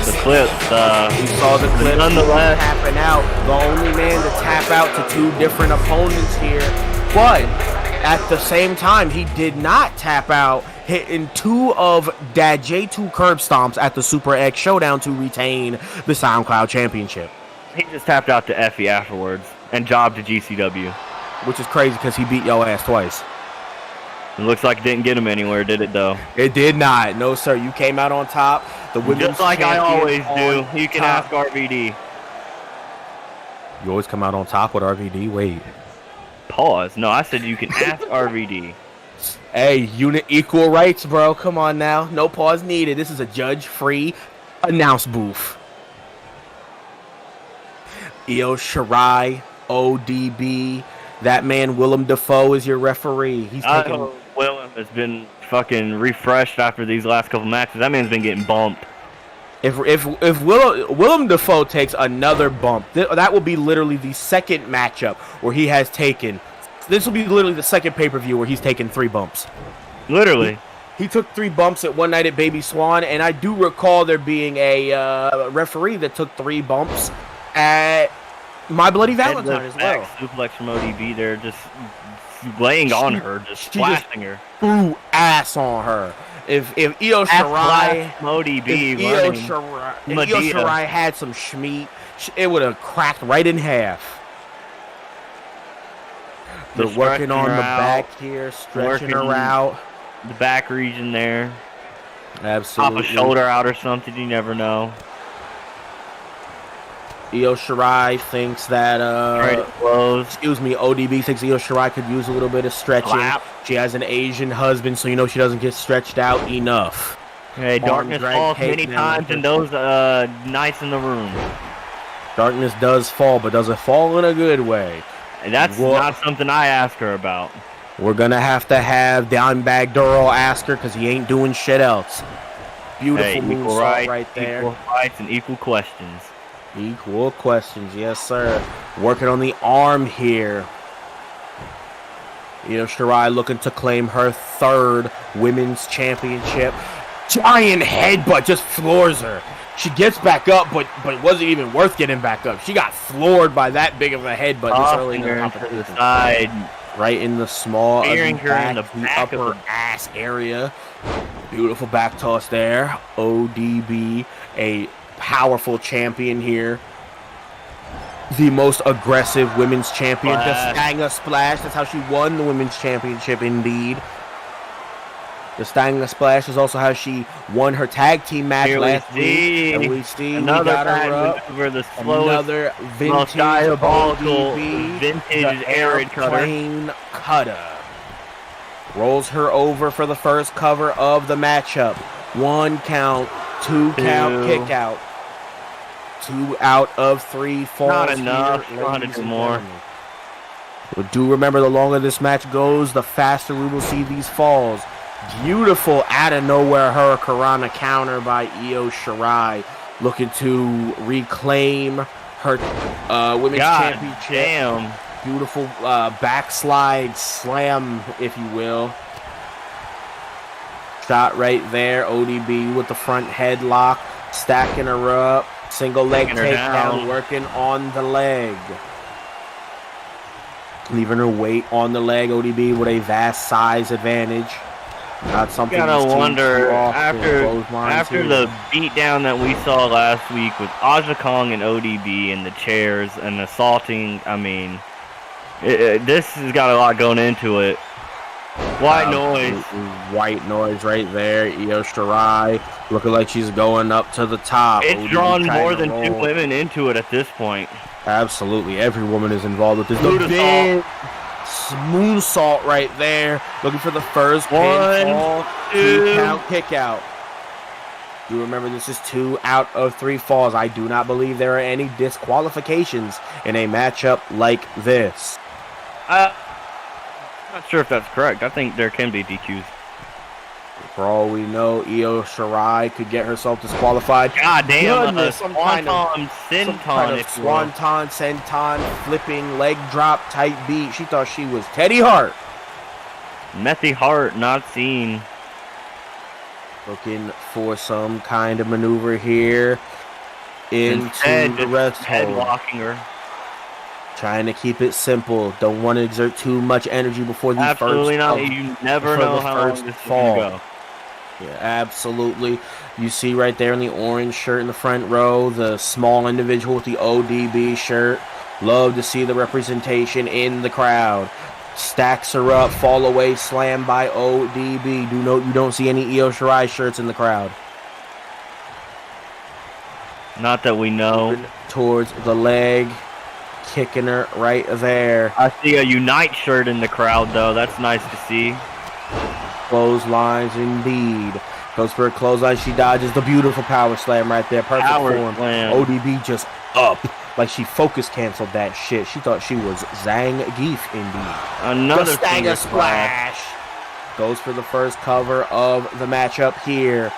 the clips. Nonetheless, tapping out. The only man to tap out to 2 different opponents here. But at the same time, he did not tap out, hitting 2 of that J2 curb stomps at the Super X Showdown to retain the SoundCloud Championship. He just tapped out to Effie afterwards and jobbed to GCW. Which is crazy because he beat your ass twice. It looks like it didn't get him anywhere, did it, though? It did not. No, sir. You came out on top. The women's just like I always do. You can ask RVD. You always come out on top with RVD? Wait. Pause. No, I said you can ask RVD. Hey, unit equal rights, bro. Come on now. No pause needed. This is a judge-free announce booth. Io Shirai, ODB. That man, Willem Dafoe, is your referee. He's taking... Willem has been fucking refreshed after these last couple matches. That man's been getting bumped. If Willem Dafoe takes another bump, that will be literally the 2nd matchup where he has taken. This will be literally the 2nd pay-per-view where he's taken 3 bumps. Literally. He took 3 bumps at One Night at Baby Swan, and I do recall there being a referee that took 3 bumps at My Bloody Valentine as well. Suplex from ODB there, just laying on her, just blasting her. Threw ass on her. If Io Shirai, ODB, if Io Shirai had some schmeat, it would have cracked right in half. They're working on the back here, stretching her out. The back region there. Absolutely. Pop a shoulder out or something, you never know. Io Shirai thinks that, ODB thinks Io Shirai could use a little bit of stretching. She has an Asian husband, so you know she doesn't get stretched out enough. Hey, darkness falls many times in those nights in the room. Darkness does fall, but does it fall in a good way? And that's not something I ask her about. We're going to have Dimebag Duro ask her because he ain't doing shit else. Beautiful moonsault right there. Equal rights and equal questions. Equal questions, yes, sir. Working on the arm here. Io Shirai looking to claim her 3rd women's championship. Giant headbutt just floors her. She gets back up, but it wasn't even worth getting back up. She got floored by that big of a headbutt this early in the competition. The side. Right in the small, spearing her in the upper ass area. Beautiful back toss there. ODB, a powerful champion here. The most aggressive women's champion. Just sang a splash. That's how she won the women's championship, indeed. The Stang Splash is also how she won her tag team match Here last we see. week. And we see Another we got her up. maneuver, the slowest, Another most vintage diabolical, ODB, vintage the air cutter. airplane cutter. Rolls her over for the first cover of the matchup. 1 count, 2 count, kick out. 2 out of 3 falls. Not enough. Here, Want to do more. But do remember, the longer this match goes, the faster we will see these falls. Beautiful out of nowhere Hurricanrana counter by Io Shirai, looking to reclaim her women's championship. Damn. Beautiful backslide slam, if you will. Shot right there. ODB with the front headlock, stacking her up. Single leg takedown, working on the leg. Leaving her weight on the leg. ODB with a vast size advantage. Not something you gotta wonder, after the beatdown that we saw last week with Aja Kong and ODB in the chairs and assaulting, I mean, this has got a lot going into it. White noise. White noise right there. Io Shirai looking like she's going up to the top. It's drawn more than 2 women into it at this point. Absolutely. Every woman is involved with this. The big moonsault right there. Looking for the first pinfall. 2 count kick out. Do remember, this is 2 out of 3 falls. I do not believe there are any disqualifications in a matchup like this. Not sure if that's correct. I think there can be DQs. For all we know, Io Shirai could get herself disqualified. God damn, some kind of swanton, senton, flipping leg drop type beat. She thought she was Teddy Hart. Methy Hart, not seen. Looking for some kind of maneuver here into the rest hold. Headlocking her. Trying to keep it simple. Don't want to exert too much energy before the absolutely not. You never know how long this fall. Go. Yeah, absolutely. You see right there in the orange shirt in the front row, the small individual with the ODB shirt. Love to see the representation in the crowd. Stacks her up, fall away, slam by ODB. You don't see any Io Shirai shirts in the crowd. Not that we know. Towards the leg. Kicking her right there. I see a Unite shirt in the crowd, though. That's nice to see. Clotheslines indeed. Goes for a clothesline. She dodges the beautiful power slam right there. Perfect form. ODB just up. Like she focus canceled that shit. She thought she was Zangief indeed. Another Stagger splash. Goes for the first cover of the matchup here.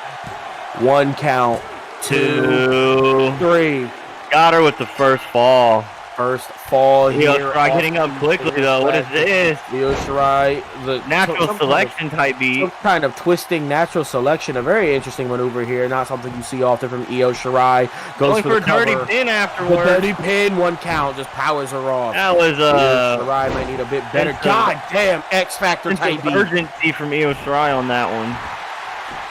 1 count. 2, 3. Got her with the first fall. First fall here. Io Shirai getting up quickly, though. What is this? Io Shirai, the natural selection type beat. Some kind of twisting natural selection. A very interesting maneuver here. Not something you see often from Io Shirai. Goes for the dirty pin afterwards. The dirty pin, 1 count. Just powers her off. That was Io Shirai might need a bit better. God damn, X Factor type beat. Urgency from Io Shirai on that one.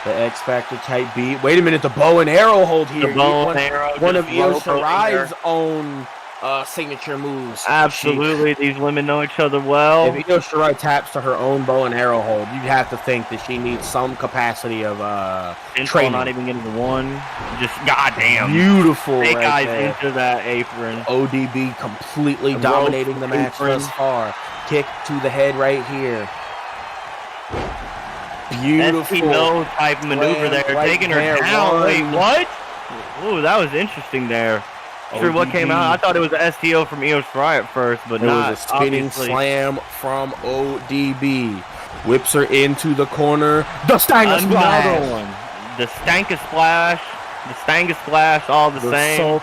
The X Factor type beat. Wait a minute, the bow and arrow hold here. The bow and arrow. One of Io Shirai's own signature moves. Absolutely, these women know each other well. If Io Shirai taps to her own bow and arrow hold, you'd have to think that she needs some capacity of training. Not even getting the one. Just goddamn beautiful. Snake right eyes there. into that apron. ODB completely dominating the match thus far. Kick to the head right here. Beautiful type maneuver there, right taking her down. Wait, what? Ooh, that was interesting there. Sure, what came out? I thought it was an STO from Io Shirai at first, but it not. It was a spinning slam from ODB. Whips her into the corner. The Stanker Splash. Another one. The Stanker Splash. The Stanker Splash, all the same.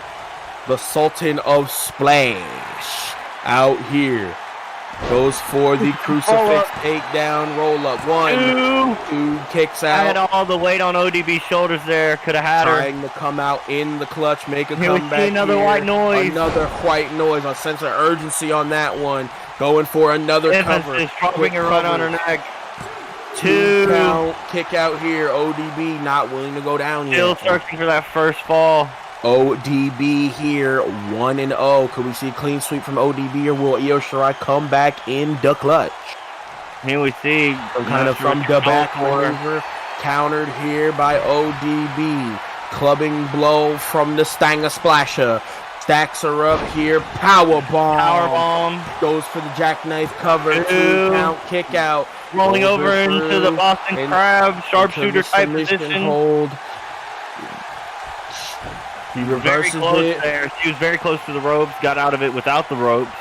The Sultan of Splash out here. Goes for the crucifix takedown, roll up. 1, 2, kicks out. I had all the weight on ODB's shoulders there. Could have had her. Trying to come out in the clutch, make a Here comeback. Another white noise. Another white noise. A sense of urgency on that one. Going for another cover. Just dropping her right on her neck. 2 count, kick out here. ODB not willing to go down yet. Still searching for that first fall. ODB here, 1-0. Could we see a clean sweep from ODB, or will Io Shirai come back in the clutch? Here we see some kind of from the back maneuver, countered here by ODB. Clubbing blow from the Stanger Splasher. Stacks her up here. Power bomb. Goes for the jackknife cover. 2 count kick out. Rolling over into the Boston Crab sharpshooter type position. Hold. He reverses it. There. She was very close to the ropes. Got out of it without the ropes.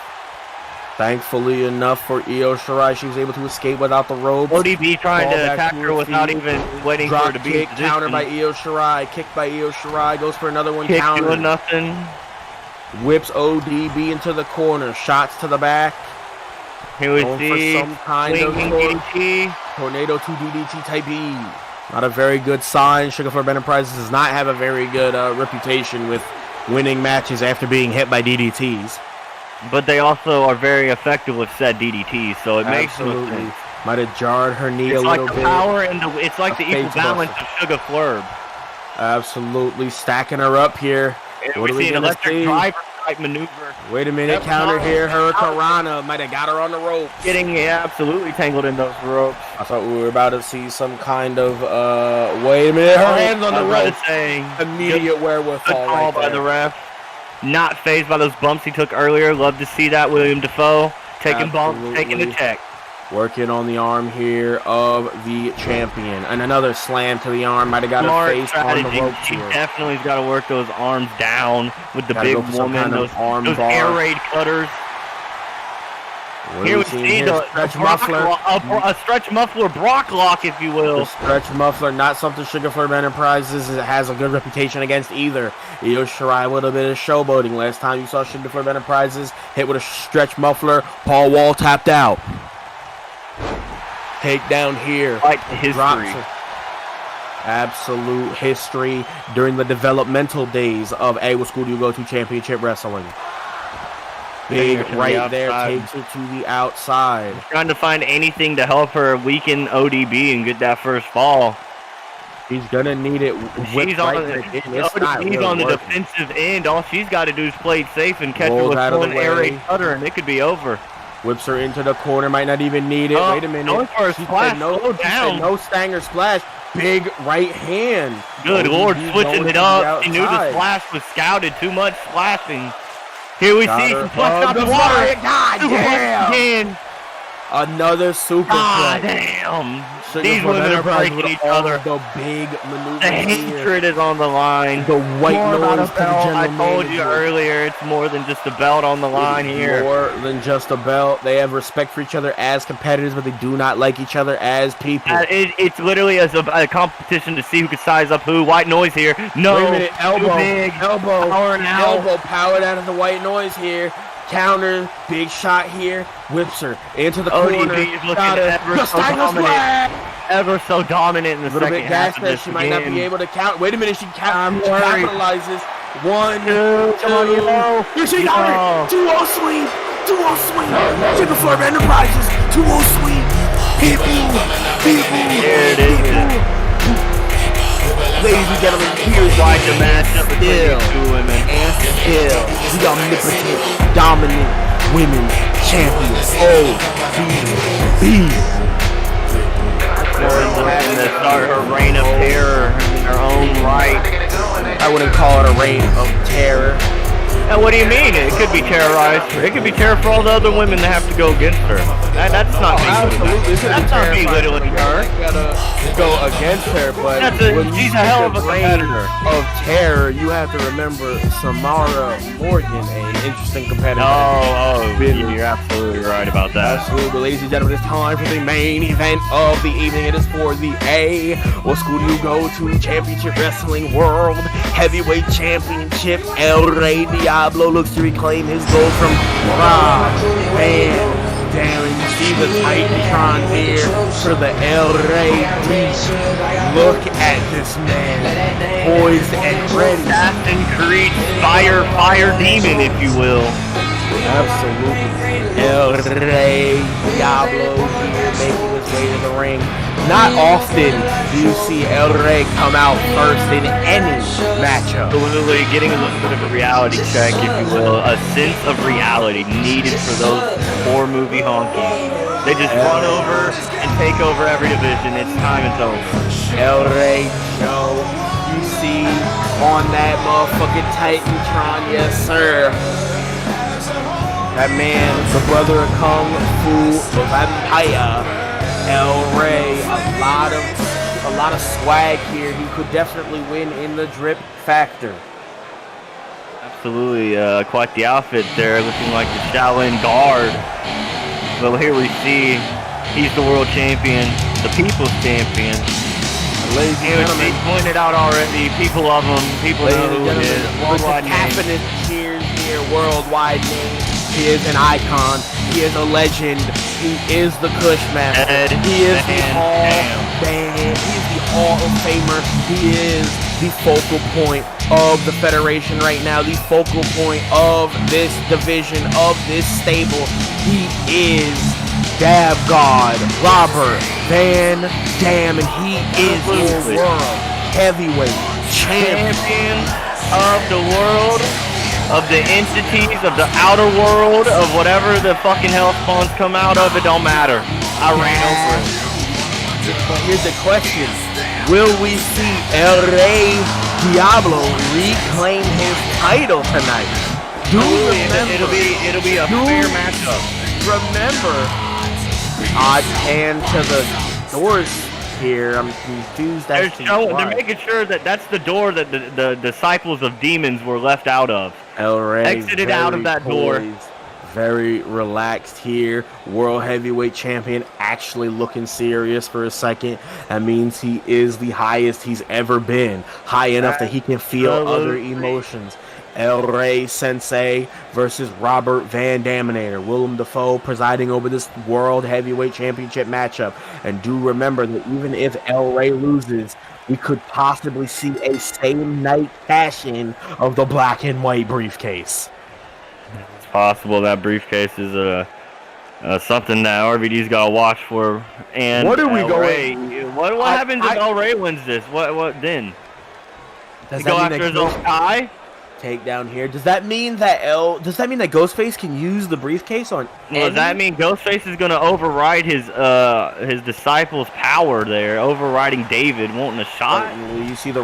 Thankfully enough for Io Shirai, she was able to escape without the ropes. ODB trying to attack her without even waiting for her to be in position. Counter by Io Shirai. Kick by Io Shirai. Goes for another one. Kick Counter. doing nothing. Whips ODB into the corner. Shots to the back. Here we see some kind of DDT. Tornado 2 DDT type E. Not a very good sign. Sugar Flurb Enterprises does not have a very good reputation with winning matches after being hit by DDTs. But they also are very effective with said DDTs, so it makes no sense. Might have jarred her knee a little bit. It's like the equal balance of Sugar Flurb. Absolutely stacking her up here. We see an electric driver type maneuver. Wait a minute, counter here. Hurricanrana might have got her on the rope. Getting absolutely tangled in those ropes. I thought we were about to see some kind of wait a minute, her hands on the rope. Immediate wherewithal right by the ref. Not phased by those bumps he took earlier. Love to see that. William Defoe taking bumps, taking the check. Working on the arm here of the champion. And another slam to the arm. Might have got her face on the rope. She definitely's got to work those arms down with the big woman. Those air raid cutters. Here we see a stretch muffler Brock lock, if you will. The stretch muffler, not something Sugar Flurb Enterprises has a good reputation against either. Io Shirai, a little bit of showboating. Last time you saw Sugar Flurb Enterprises hit with a stretch muffler, Paul Wall tapped out. Take down here. Like history. Absolute history during the developmental days of AWSDYG2 Championship Wrestling. Big right there, takes it to the outside. Trying to find anything to help her weaken ODB and get that first fall. He's gonna need it. She's on the defensive end. All she's got to do is play it safe and catch her with one air raid cutter, and it could be over. Whips her into the corner. Might not even need it. Wait a minute. Going for a splash. Slow down. No Stanger splash. Big right hand. Good Lord, switching it up. She knew the splash was scouted. Too much splashing. Here we see some flush out the water. God damn. Another super God damn. These women are breaking each other. The big maneuver. The hatred is on the line. The white noise to the general I told you earlier, it's more than just a belt on the line here. More than just a belt. They have respect for each other as competitors, but they do not like each other as people. It's literally a competition to see who can size up who. White noise here. No. Wait a minute. Elbow. Elbow powered out of the white noise here. Counter, big shot here, whips her into the corner. ODB is looking ever so dominant in the second half of this. She might not be able to count. Wait a minute, she capitalizes. 1, 2, come on, Evo. Here she got it. 2-0 swing. 2-0 swing. Sugar Flurb Enterprises. 2-0 swing. People. Here it is. Ladies and gentlemen, here's why the matchup between the two women. And still, the omnipotent, dominant women's champion, ODB. Looking to start her reign of terror in her own right. I wouldn't call it a reign of terror. Now, what do you mean? It could be terrorized. It could be terror for all the other women that have to go against her. That's not absolutely. That's not belittling her. Gotta go against her, but she's a hell of a competitor. Of terror, you have to remember Samara Morgan, an interesting competitor. You're absolutely right about that. Absolutely, ladies and gentlemen, it's time for the main event of the evening. It is for the AWSDYG2 Championship Wrestling World Heavyweight Championship. El Rey Diablo looks to reclaim his gold from Rob Van Dam. You see the Titantron here for the El Rey Diablo. Look at this man, poised and ready. Assassin Creed, fire demon, if you will. Absolutely. El Rey Diablo here making his way to the ring. Not often do you see El Rey come out first in any matchup. Literally getting a little bit of a reality check, if you will. A sense of reality needed for those poor movie honkies. They just run over and take over every division. It's time it's over. El Rey Joe, you see on that motherfucking Titantron, yes sir. That man, the brother of Kung Fu Vampire, El Rey, a lot of swag here. He could definitely win in the drip factor. Absolutely, quite the outfit there, looking like the Shaolin guard. Well, here we see he's the world champion, the people's champion. Ladies and gentlemen, pointed out already, people love him, people know who it is. Worldwide name. Cheers here, worldwide name. He is an icon. He is a legend. He is the Cushmaster. He is the Hall of Famer. He is the focal point of the Federation right now. The focal point of this division, of this stable. He is Dab God Robert Van Dam, and he is the world heavyweight champion of the world, of the entities, of the outer world, of whatever the fucking hell spawns come out of. It don't matter. I ran over it. But here's the question: will we see El Rey Diablo reclaim his title tonight? It'll be a fair matchup. Remember, odd hand to the doors here. I'm confused. They're making sure that that's the door that the disciples of demons were left out of. El Rey exited out of that door. Very relaxed here. World heavyweight champion actually looking serious for a second. That means he is the highest he's ever been. High enough that he can feel other emotions. El Rey Sensei versus Robert Van Daminator. Willem Dafoe presiding over this World Heavyweight Championship matchup. And do remember that even if El Rey loses, we could possibly see a same night cash-in of the black and white briefcase. It's possible that briefcase is something that RVD's got to watch for. And what are we going? What happens if El Rey wins this? What then? Does he go after his own tie? Takedown here. Does that mean that Ghostface can use the briefcase on? Does that mean Ghostface is going to override his disciple's power there, overriding David, wanting a shot? You see the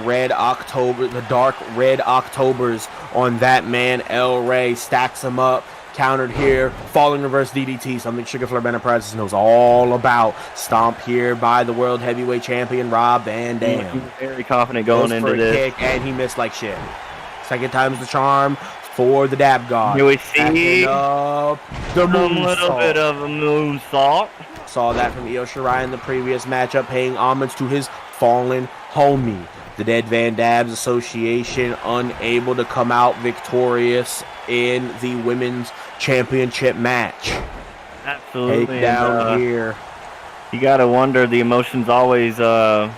dark red Octobers on that man. El Rey stacks him up. Countered here, falling reverse DDT, something Sugar Flurb Enterprises knows all about. Stomp here by the World Heavyweight Champion Rob Van Dam. He's very confident going into this. Kick, and he missed like shit. Second time's the charm for the Dab God. Here we see the little bit of a moonsault. Saw that from Io Shirai in the previous matchup, paying homage to his fallen homie. The Dead Van Dabs Association unable to come out victorious in the Women's Championship match. Absolutely. Take down here. You gotta wonder, the emotions always on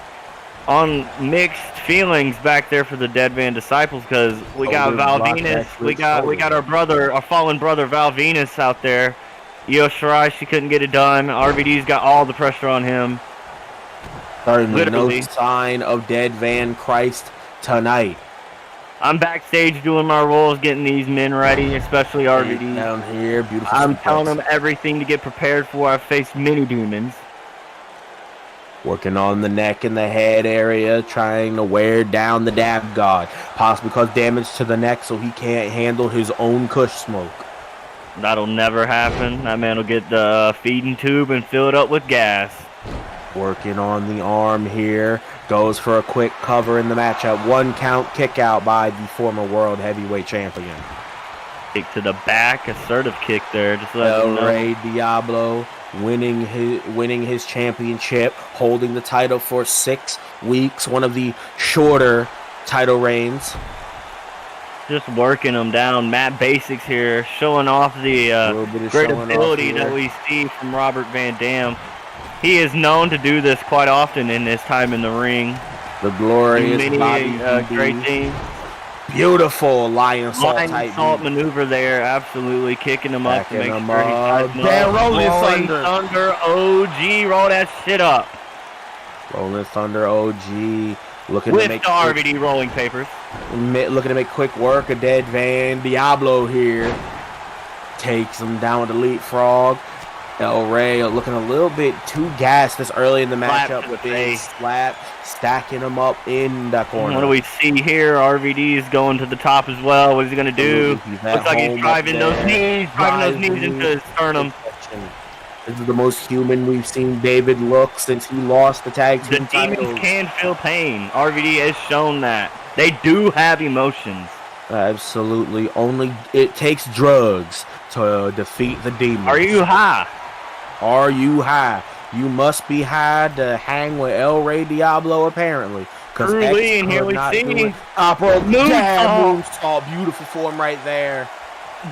mixed feelings back there for the Dead Van Disciples, because we got Val Venus, we got our fallen brother Val Venus out there. Io Shirai, she couldn't get it done. RVD's got all the pressure on him. Literally. No sign of Dead Van Christ tonight. I'm backstage doing my roles, getting these men ready, especially RVD. Down here, beautiful. I'm telling them everything to get prepared for. I've faced many demons. Working on the neck and the head area, trying to wear down the Dab God. Possibly cause damage to the neck so he can't handle his own Kush smoke. That'll never happen. That man will get the feeding tube and fill it up with gas. Working on the arm here. Goes for a quick cover in the matchup. 1 count kick out by the former World Heavyweight Champion. Kick to the back. Assertive kick there. Just let El Rey Diablo winning his championship. Holding the title for 6 weeks. One of the shorter title reigns. Just working them down. Matt Basics here. Showing off the great ability that we see from Robert Van Dam. He is known to do this quite often in his time in the ring. The glorious great team. Beautiful lion salt maneuver there. Absolutely kicking him up to make sure he ties him up. Rolling Thunder OG. Roll that shit up. Rolling Thunder OG. Looking with to make the RVD rolling papers. Looking to make quick work. A Dead Van Diablo here. Takes him down with the leapfrog. El Rey looking a little bit too gassed this early in the matchup. Slap to the Big face. slap, stacking him up in the corner. What do we see here? RVD is going to the top as well. What is he going to do? Looks like he's driving those knees, into his sternum. This is the most human we've seen David look since he lost the tag team titles. The demons can feel pain. RVD has shown that. They do have emotions. Absolutely. Only it takes drugs to defeat the demons. Are you high? Are you high? You must be high to hang with El Rey Diablo, apparently. Truly, and here we see top rope moonsault. Beautiful form right there.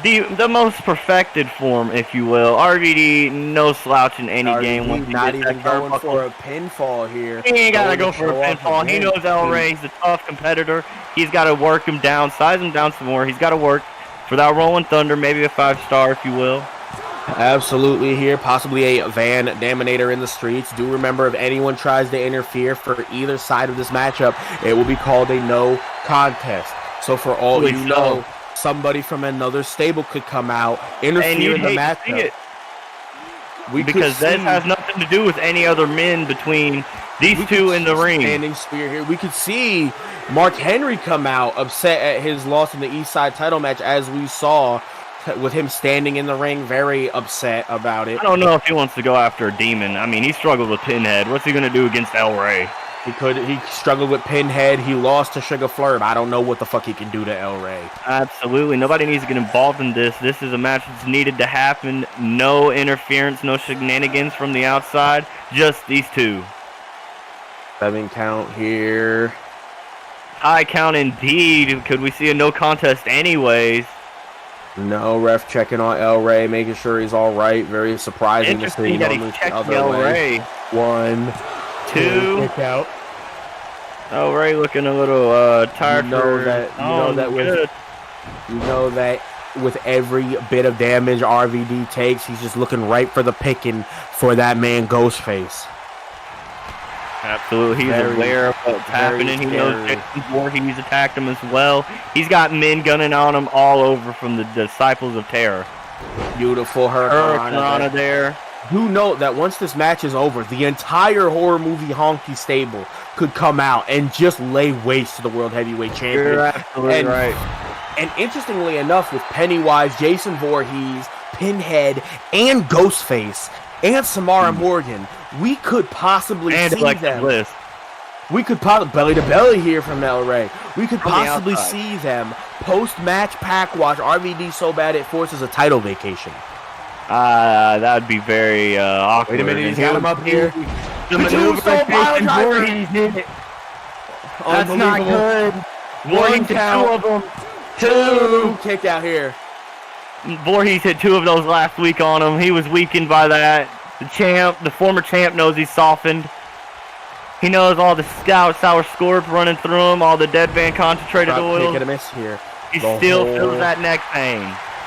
The most perfected form, if you will. RVD, no slouch in any game. He's not even going for a pinfall here. He ain't got to go for a pinfall. He knows El Rey's a tough competitor. He's got to work him down, size him down some more. He's got to work for that Rolling Thunder, maybe a 5-star, if you will. Absolutely here, possibly a Van Daminator in the streets. Do remember, if anyone tries to interfere for either side of this matchup, it will be called a no contest. So for all you know, somebody from another stable could come out, interfere in the matchup. Because that has nothing to do with any other men between these two in the ring. Standing spear here. We could see Mark Henry come out upset at his loss in the East Side title match, as we saw, with him standing in the ring, very upset about it. I don't know if he wants to go after a demon. I mean, he struggled with Pinhead. What's he going to do against El Rey? He struggled with Pinhead. He lost to Sugar Flurb. I don't know what the fuck he can do to El Rey. Absolutely. Nobody needs to get involved in this. This is a match that's needed to happen. No interference, no shenanigans from the outside. Just these two. 7 count here. High count indeed. Could we see a no contest anyways? No, ref checking on El Rey, making sure he's all right. Very surprising to see. That he's checking El Rey. 1, 2. Kick out. El Rey looking a little tired. You know that with every bit of damage RVD takes, he's just looking right for the picking for that man Ghostface. Absolutely, he's aware of what's happening. He knows Jason Voorhees attacked him as well. He's got men gunning on him all over from the Disciples of Terror. Beautiful Hurricanrana there. Do note that once this match is over, the entire horror movie Honky stable could come out and just lay waste to the World Heavyweight Champion. You're absolutely right. And interestingly enough, with Pennywise, Jason Voorhees, Pinhead, and Ghostface, and Samara Morgan, we could possibly see them. We could belly to belly here from El Rey. We could possibly see them post-match pack watch. RVD so bad it forces a title vacation. That would be very awkward. Wait a minute, he's got him up here. The maneuver Voorhees hit it. That's not good. 1 count. 2 of them. 2 kicked out here. Voorhees hit 2 of those last week on him. He was weakened by that. The former champ knows he's softened. He knows all the sour Scorp running through him, all the dead van concentrated oil. Kick and a miss here. He still feels that neck pain.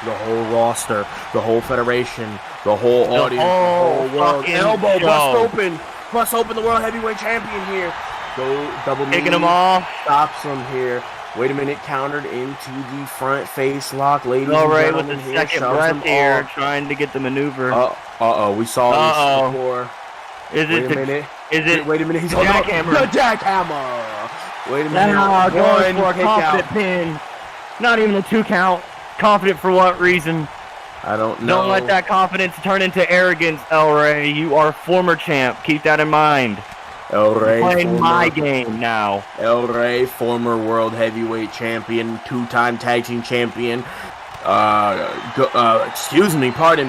The whole roster, the whole federation, the whole audience, the whole world. Elbow bust open the World Heavyweight Champion here. Go double knee. Kicking him off. Stops him here. Wait a minute, countered into the front face lock, ladies and gentlemen. With the second breath here, trying to get the maneuver. We saw this before. Wait a minute, he's holding the jackhammer. Wait a minute. Going for a confident pin. Not even a 2 count. Confident for what reason? I don't know. Don't let that confidence turn into arrogance, El Rey. You are former champ. Keep that in mind. El Rey playing my game now. El Rey, former World Heavyweight Champion, 2-time Tag Team Champion. Pardon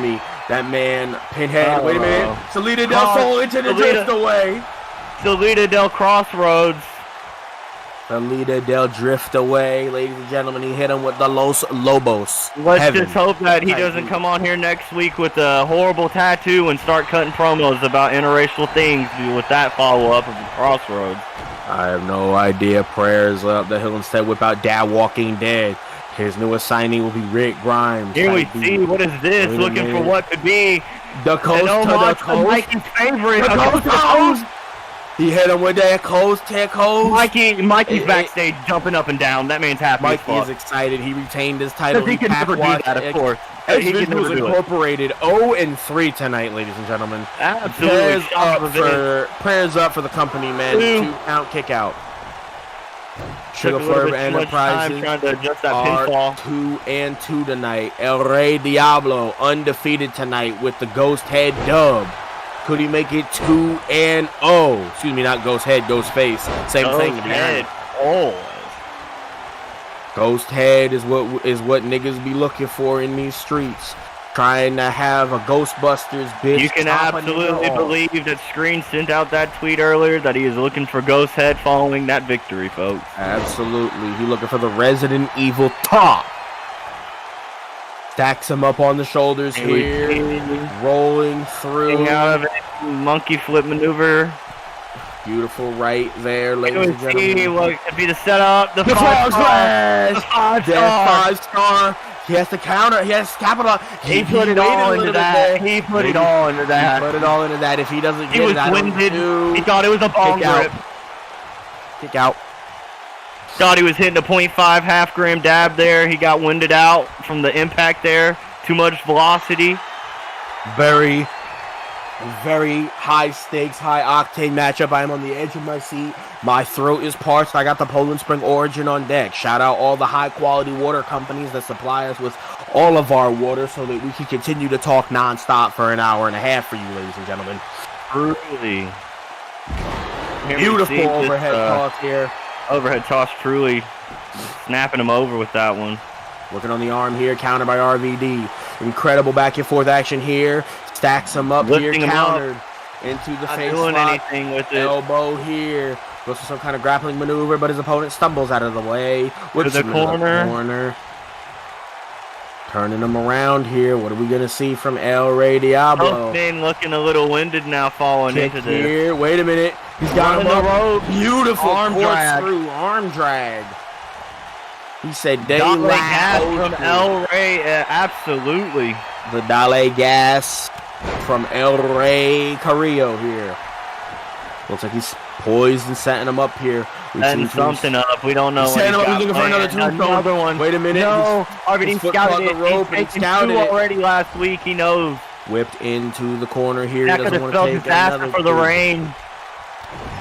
me. That man, Pinhead. Wait a minute. Salida del Sol into the drift away. Salida del Crossroads. Salida del Drift away, ladies and gentlemen. He hit him with the Los Lobos. Let's just hope that he doesn't come on here next week with a horrible tattoo and start cutting promos about interracial things with that follow-up of the Crossroads. I have no idea. Prayers up the hill. Instead, whip out Dad Walking Dead. His new assignee will be Rick Grimes. Here we see, what is this? Looking for what could be the coast to the coast. Mikey's favorite. The coast to coast. He hit him with that coast to coast. Mikey's backstage jumping up and down. That man's happy. Mikey is excited. He retained his title. He can never do that, of course. he can never Visuals do it. Incorporated 0-3 tonight, ladies and gentlemen. Absolutely. Prayers up for the company, man. 2 count kick out. Sugar Flurb Enterprises trying to adjust that are pinfall. 2-2 tonight. El Rey Diablo undefeated tonight with the Ghost Head dub. Could he make it 2-0? Excuse me, not Ghost Head, Ghost Face. Same thing to be honest. Oh. Ghost Head is what niggas be looking for in these streets. Trying to have a Ghostbusters bitch. You can absolutely believe that Screen sent out that tweet earlier that he is looking for Ghost Head following that victory, folks. Absolutely. He looking for the Resident Evil top. Stacks him up on the shoulders here. Rolling through. Out of it. Monkey flip maneuver. Beautiful right there, ladies and gentlemen. Look, if he just set up the frog splash. The 5-star. He has to counter. He has to capitalize. He put it all into that. He put it all into that. He put it all into that. If he doesn't get it, I don't do. He thought it was a ball grip. Kick out. Thought he was hitting a 0.5 half-gram dab there. He got winded out from the impact there. Too much velocity. Very high stakes, high octane matchup. I am on the edge of my seat. My throat is parched. I got the Poland Spring Origin on deck. Shout out all the high quality water companies that supply us with all of our water so that we can continue to talk nonstop for an hour and a half for you, ladies and gentlemen. Truly. Beautiful overhead toss here. Overhead toss, truly snapping him over with that one. Working on the arm here, countered by RVD. Incredible back and forth action here. Stacks him up here, countered into the face doing lock. anything with it. Elbow here. Goes for some kind of grappling maneuver, but his opponent stumbles out of the way. To the corner. Turning him around here. What are we going to see from El Rey Diablo? Both men looking a little winded now, falling Kick into this. Here. Wait a minute. He's got him up. The rope. Beautiful arm drag. Arm drag. He said, Dale gas from El Rey. Absolutely. The Dale gas from El Rey Carrillo here. Looks like he's poised and setting him up here. Setting something up. We don't know. He's looking for another one. Wait a minute. No, RVD scouted it. Rope He's taken 2 already last week. He knows. Whipped into the corner here. That could have spelled disaster for the rain.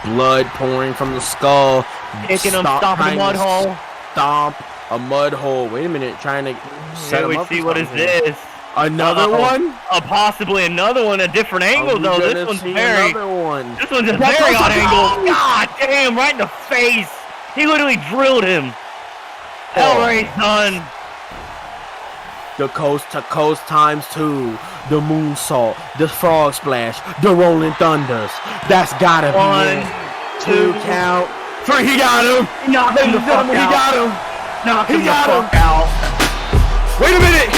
Blood pouring from the skull. Kicking him, stomping a mud hole. Stomp a mud hole. Wait a minute. Trying to set him up. See what is this? Another one? Possibly another one, a different angle though. This one's very. This one's a very odd angle. God damn! Right in the face. He literally drilled him. El Rey, son. The coast to coast ×2. The moonsault. The frog splash. The rolling thunders. That's gotta be it. 2 count. 3. He got him. He knocked him the fuck out. He got him. Knocked him the fuck out. Wait a minute.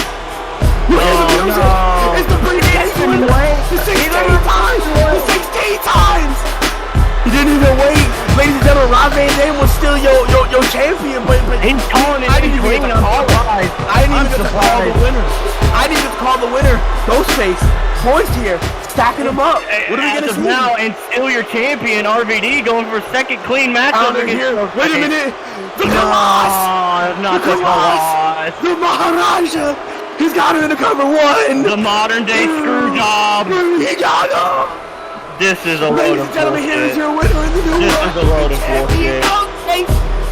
It's the Briefcase Match. The 16 times. The 16 times. He didn't even wait. Ladies and gentlemen, Rob Van Dam was still your champion, but he's calling it. I didn't even get to call the winner. I didn't even call the winner. Ghostface, poised here, stacking him up. What are we gonna see now? And still your champion, RVD, going for a second clean matchup against. Wait a minute. The Colossus. Not the Colossus. The Maharaja. He's got him in the cover 1. The modern day screw job. He got him. This is a load of bullshit. Ladies and gentlemen, here is your winner in the new This is a load of bullshit.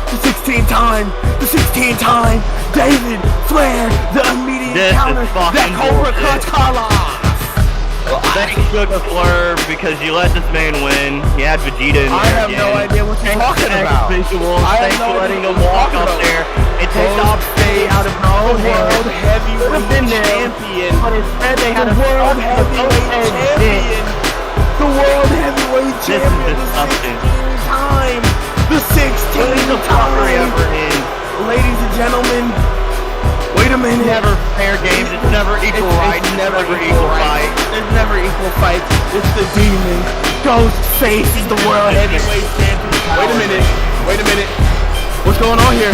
The 16 time, David Flair, the immediate counter, that Cobra Clutch Carlos. Thanks, Sugar Flurb, because you let this man win. He had Vegeta in there. I have no idea what you're talking about. Thanks for letting him walk up there. It takes off state out of the world heavyweight champion. But instead they had the world heavyweight champion. The world heavyweight champion. The 16th time. Ladies and gentlemen, wait a minute. Never fair games. It's never equal rights. It's never equal fight. There's never equal fights. It's the demon. Ghostface is the world heavyweight champion. Wait a minute. What's going on here?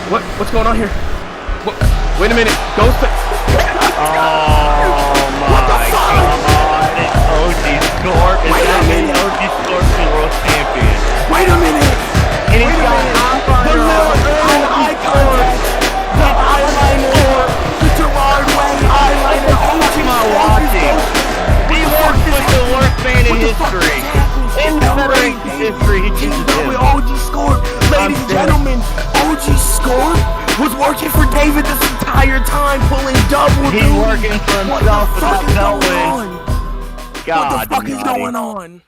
What's going on here? Wait a minute. Ghostface. Oh my God. OG Scorp is the OG Scorp world champion. Wait a minute. And he's got the little eye contact. The eyeliner. The Gerard history. He Team chooses with him. OG Scorp. Ladies and gentlemen, OG Scorp was working for David this entire time, pulling double duty. He's working for himself with that belt win. What the fuck is going on?